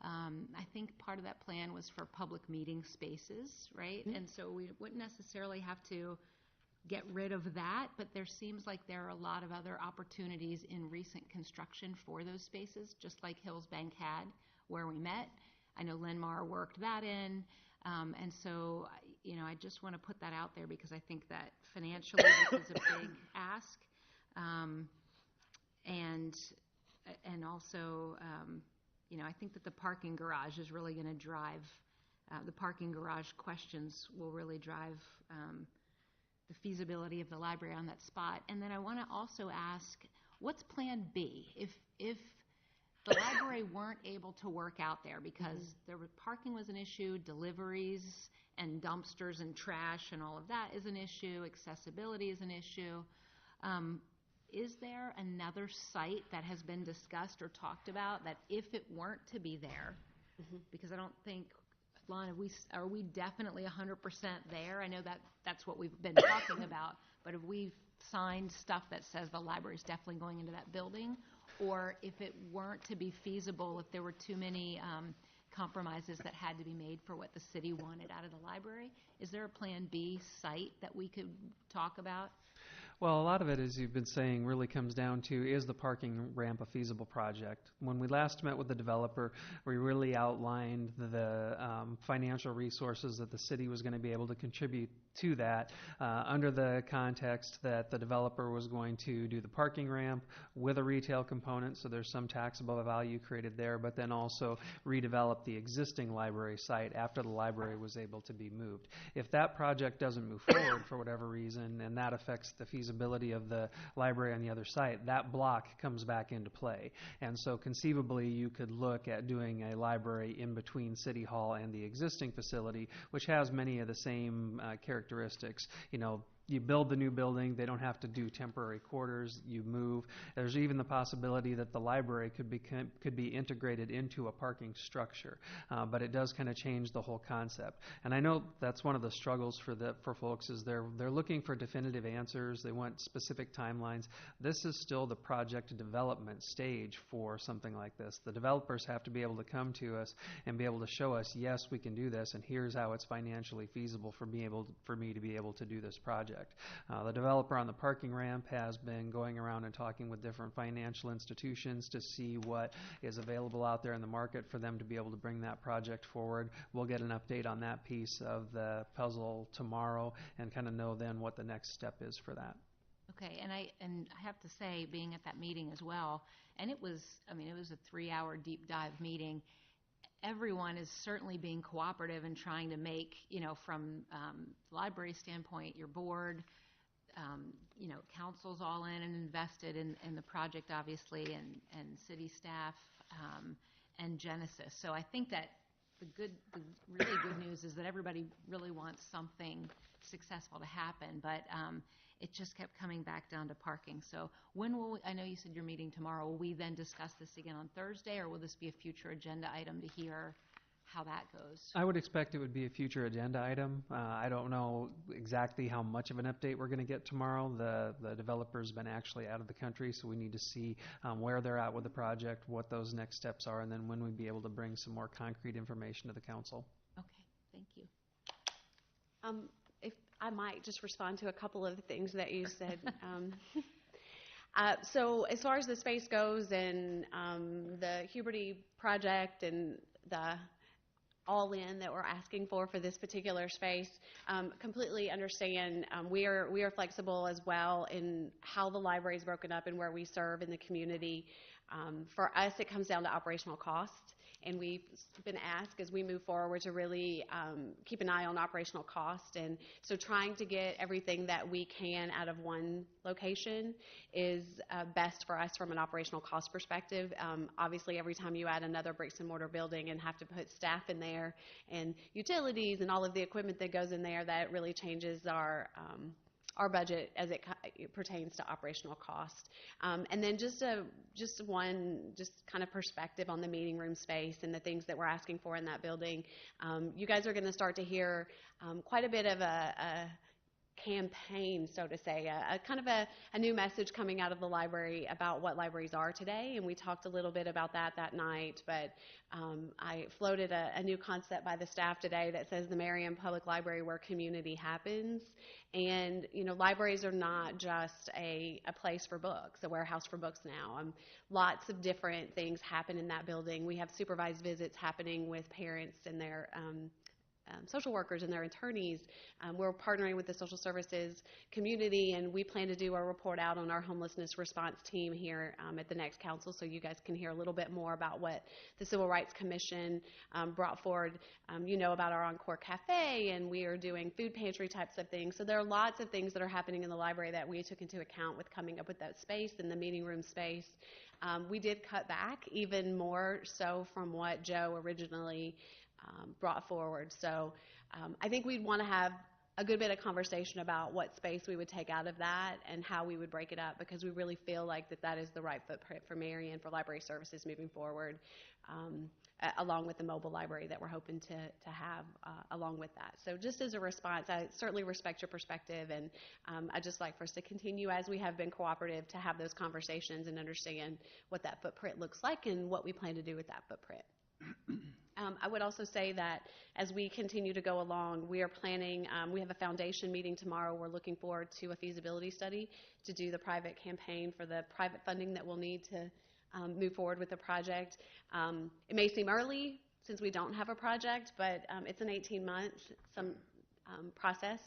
I think part of that plan was for public meeting spaces, right? Mm-hmm. And so we wouldn't necessarily have to get rid of that, but there seems like there are a lot of other opportunities in recent construction for those spaces, just like Hills Bank had where we met. I know Lenmar worked that in, and so, you know, I just want to put that out there because I think that financially this is a big ask, and also, you know, I think that the parking garage is really going to drive, the parking garage questions will really drive the feasibility of the library on that spot. And then I want to also ask, what's Plan B? If the library weren't able to work out there because parking was an issue, deliveries and dumpsters and trash and all of that is an issue, accessibility is an issue, is there another site that has been discussed or talked about that if it weren't to be there, because I don't think, Lana, are we definitely 100% there? I know that's what we've been talking about, but have we signed stuff that says the library is definitely going into that building? Or if it weren't to be feasible, if there were too many compromises that had to be made for what the city wanted out of the library, is there a Plan B site that we could talk about? Well, a lot of it, as you've been saying, really comes down to, is the parking ramp a feasible project? When we last met with the developer, we really outlined the financial resources that the city was going to be able to contribute to that under the context that the developer was going to do the parking ramp with a retail component, so there's some taxable value created there, but then also redevelop the existing library site after the library was able to be moved. If that project doesn't move forward for whatever reason, and that affects the feasibility of the library on the other site, that block comes back into play. And so conceivably you could look at doing a library in between City Hall and the existing facility, which has many of the same characteristics. You know, you build the new building, they don't have to do temporary quarters, you move. There's even the possibility that the library could be integrated into a parking structure, but it does kind of change the whole concept. And I know that's one of the struggles for folks is they're looking for definitive answers, they want specific timelines. This is still the project development stage for something like this. The developers have to be able to come to us and be able to show us, yes, we can do this, and here's how it's financially feasible for me to be able to do this project. The developer on the parking ramp has been going around and talking with different financial institutions to see what is available out there in the market for them to be able to bring that project forward. We'll get an update on that piece of the puzzle tomorrow and kind of know then what the next step is for that. Okay, and I have to say, being at that meeting as well, and it was a 3-hour deep dive meeting. Everyone is certainly being cooperative and trying to make, from the library standpoint, your board, council's all in and invested in the project, obviously, and city staff, and Genesis. So I think that the really good news is that everybody really wants something successful to happen, but it just kept coming back down to parking. So when will I know you said you're meeting tomorrow. Will we then discuss this again on Thursday, or will this be a future agenda item to hear how that goes? I would expect it would be a future agenda item. I don't know exactly how much of an update we're going to get tomorrow. The developer's been actually out of the country, so we need to see where they're at with the project, what those next steps are, and then when we'd be able to bring some more concrete information to the council. Okay, thank you. If I might just respond to a couple of the things that you said. So as far as the space goes and the Huberty project and the all-in that we're asking for this particular space, completely understand. We are flexible as well in how the library is broken up and where we serve in the community. For us, it comes down to operational cost. And we've been asked as we move forward to really keep an eye on operational cost. And so trying to get everything that we can out of one location is best for us from an operational cost perspective. Obviously, every time you add another bricks and mortar building and have to put staff in there and utilities and all of the equipment that goes in there, that really changes our budget as it pertains to operational cost. And then just kind of perspective on the meeting room space and the things that we're asking for in that building. You guys are going to start to hear quite a bit of a campaign, so to say, a kind of a new message coming out of the library about what libraries are today, and we talked a little bit about that night, but I floated a new concept by the staff today that says the Marion Public Library where community happens. And libraries are not just a place for books, a warehouse for books now. Lots of different things happen in that building. We have supervised visits happening with parents and their social workers and their attorneys. We're partnering with the social services community, and we plan to do a report out on our homelessness response team here at the next council, so you guys can hear a little bit more about what the Civil Rights Commission brought forward. About our Encore Cafe, and we are doing food pantry types of things. So there are lots of things that are happening in the library that we took into account with coming up with that space and the meeting room space. We did cut back even more so from what Joe originally brought forward. So I think we'd want to have a good bit of conversation about what space we would take out of that and how we would break it up, because we really feel like that is the right footprint for Marion for library services moving forward, along with the mobile library that we're hoping to have along with that. So just as a response, I certainly respect your perspective, and I'd just like for us to continue, as we have been cooperative, to have those conversations and understand what that footprint looks like and what we plan to do with that footprint. I would also say that as we continue to go along, we are planning, we have a foundation meeting tomorrow. We're looking forward to a feasibility study to do the private campaign for the private funding that we'll need to move forward with the project. It may seem early since we don't have a project, but it's an 18-month process.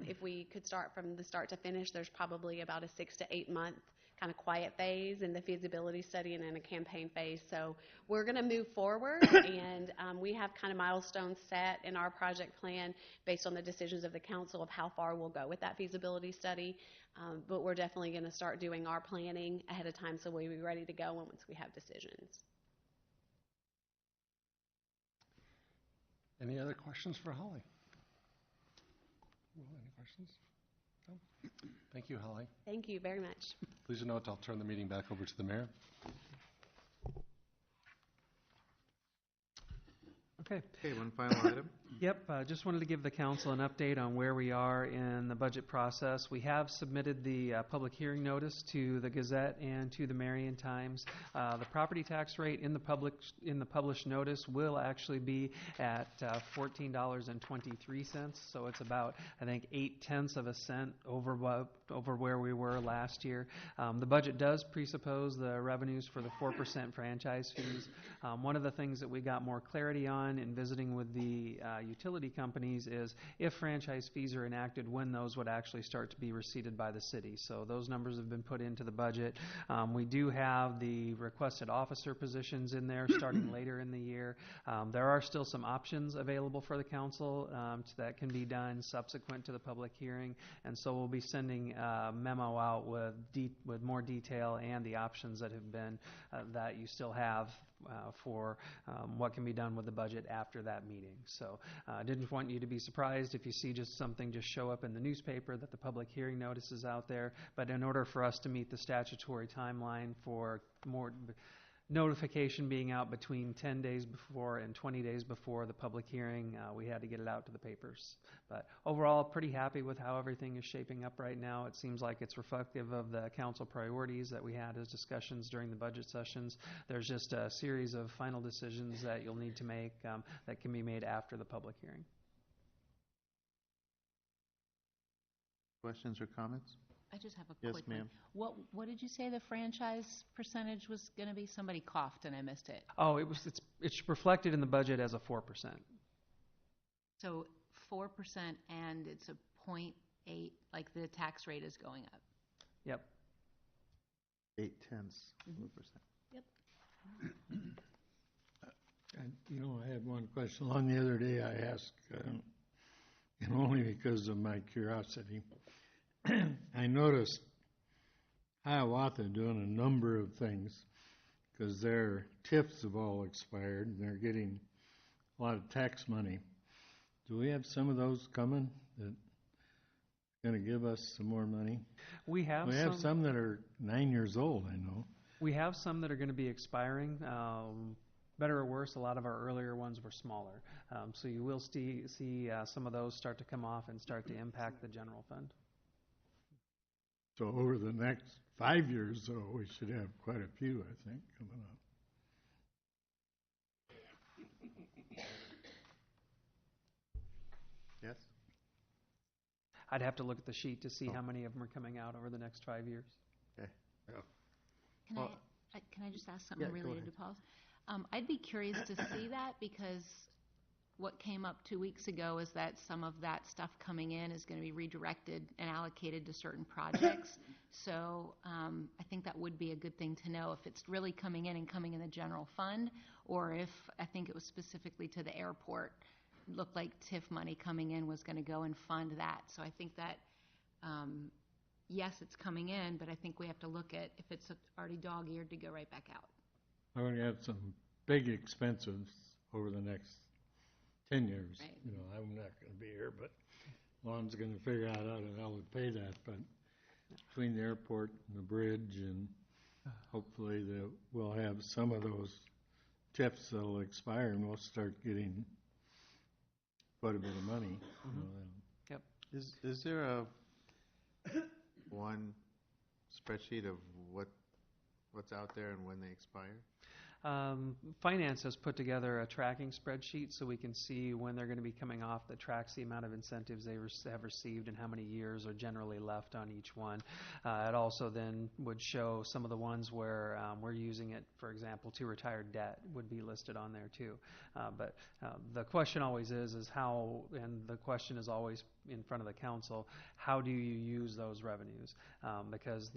If we could start from the start to finish, there's probably about a 6 to 8 month kind of quiet phase in the feasibility study and in a campaign phase. So we're going to move forward, and we have kind of milestones set in our project plan based on the decisions of the council of how far we'll go with that feasibility study. But we're definitely going to start doing our planning ahead of time so we'll be ready to go once we have decisions. Any other questions for Holly? Any questions? Thank you, Holly. Thank you very much. Please note, I'll turn the meeting back over to the mayor. Okay. Okay, one final item. Yep, just wanted to give the council an update on where we are in the budget process. We have submitted the public hearing notice to the Gazette and to the Marion Times. The property tax rate in the published notice will actually be at $14.23, so it's about, I think, 0.8 of a cent over where we were last year. The budget does presuppose the revenues for the 4% franchise fees. One of the things that we got more clarity on in visiting with the utility companies is if franchise fees are enacted, when those would actually start to be receipted by the city. So those numbers have been put into the budget. We do have the requested officer positions in there starting later in the year. There are still some options available for the council that can be done subsequent to the public hearing, and so we'll be sending a memo out with more detail and the options that have been that you still have for what can be done with the budget after that meeting. So I didn't want you to be surprised if you see just something just show up in the newspaper that the public hearing notice is out there. But in order for us to meet the statutory timeline for more notification being out between 10 days before and 20 days before the public hearing, we had to get it out to the papers. But overall, pretty happy with how everything is shaping up right now. It seems like it's reflective of the council priorities that we had as discussions during the budget sessions. There's just a series of final decisions that you'll need to make that can be made after the public hearing. Questions or comments? I just have a Yes, quick ma'am. one. What did you say the franchise percentage was going to be? Somebody coughed and I missed it. Oh, it's reflected in the budget as a 4%. So 4% and it's a 0.8, like the tax rate is going up. Yep. 0.8%. Yep. I had one question. On the other day, I asked, and only because of my curiosity, I noticed Hiawatha doing a number of things because their TIFs have all expired and they're getting a lot of tax money. Do we have some of those coming that are going to give us some more money? We have some that are 9 years old, I know. We have some that are going to be expiring. Better or worse, a lot of our earlier ones were smaller. So you will see some of those start to come off and start to impact the general fund. So over the next 5 years, though, we should have quite a few, I think, coming up. Yes? I'd have to look at the sheet to see how many of them are coming out over the next 5 years. Okay. Can I just ask something go related ahead. to Paul's? I'd be curious to see that because what came up 2 weeks ago is that some of that stuff coming in is going to be redirected and allocated to certain projects. So I think that would be a good thing to know if it's really coming in and coming in the general fund, or if I think it was specifically to the airport. It looked like TIF money coming in was going to go and fund that. So I think that, yes, it's coming in, but I think we have to look at if it's already dog-eared to go right back out. I'm going to have some big expenses over the next 10 years. Right. I'm not going to be here, but Lon's going to figure out how to pay that. But between the airport and the bridge, and hopefully we'll have some of those TIFs that'll expire, and we'll start getting quite a bit of money. Yep. Is there a one spreadsheet of what's out there and when they expire? Finance has put together a tracking spreadsheet so we can see when they're going to be coming off that tracks the amount of incentives they have received and how many years are generally left on each one. It also then would show some of the ones where we're using it, for example, to retire debt would be listed on there too. But the question always is how, and the question is always in front of the council, how do you use those revenues? Because,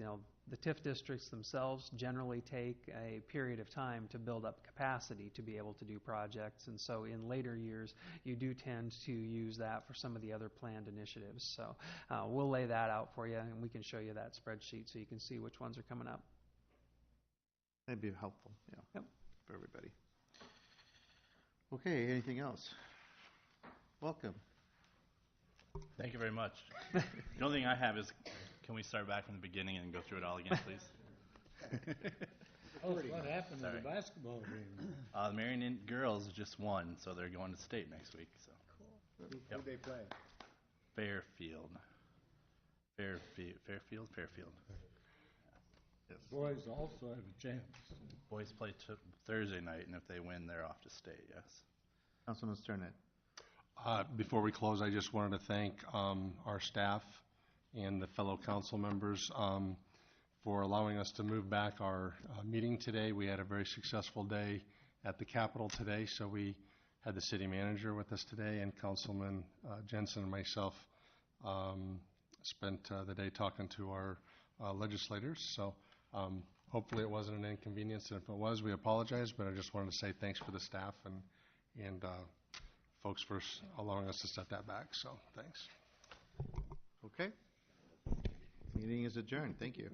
the TIF districts themselves generally take a period of time to build up capacity to be able to do projects, and so in later years you do tend to use that for some of the other planned initiatives. So we'll lay that out for you, and we can show you that spreadsheet so you can see which ones are coming up. That'd be helpful, Yep. for everybody. Okay, anything else? Welcome. Thank you very much. The only thing I have is, can we start back from the beginning and go through it all again, please? What happened to Sorry. the basketball game? The Marion girls just won, so they're going to state next week. So. Who they play? Fairfield. Fairfield? Fairfield. Yes. Boys also have a chance. Boys play Thursday night, and if they win, they're off to state, yes. Councilman Sternett. Before we close, I just wanted to thank our staff and the fellow council members for allowing us to move back our meeting today. We had a very successful day at the Capitol today, so we had the city manager with us today, and Councilman Jensen and myself spent the day talking to our legislators. So hopefully it wasn't an inconvenience, and if it was, we apologize, but I just wanted to say thanks for the staff and folks for allowing us to set that back, so thanks. Okay. Meeting is adjourned. Thank you.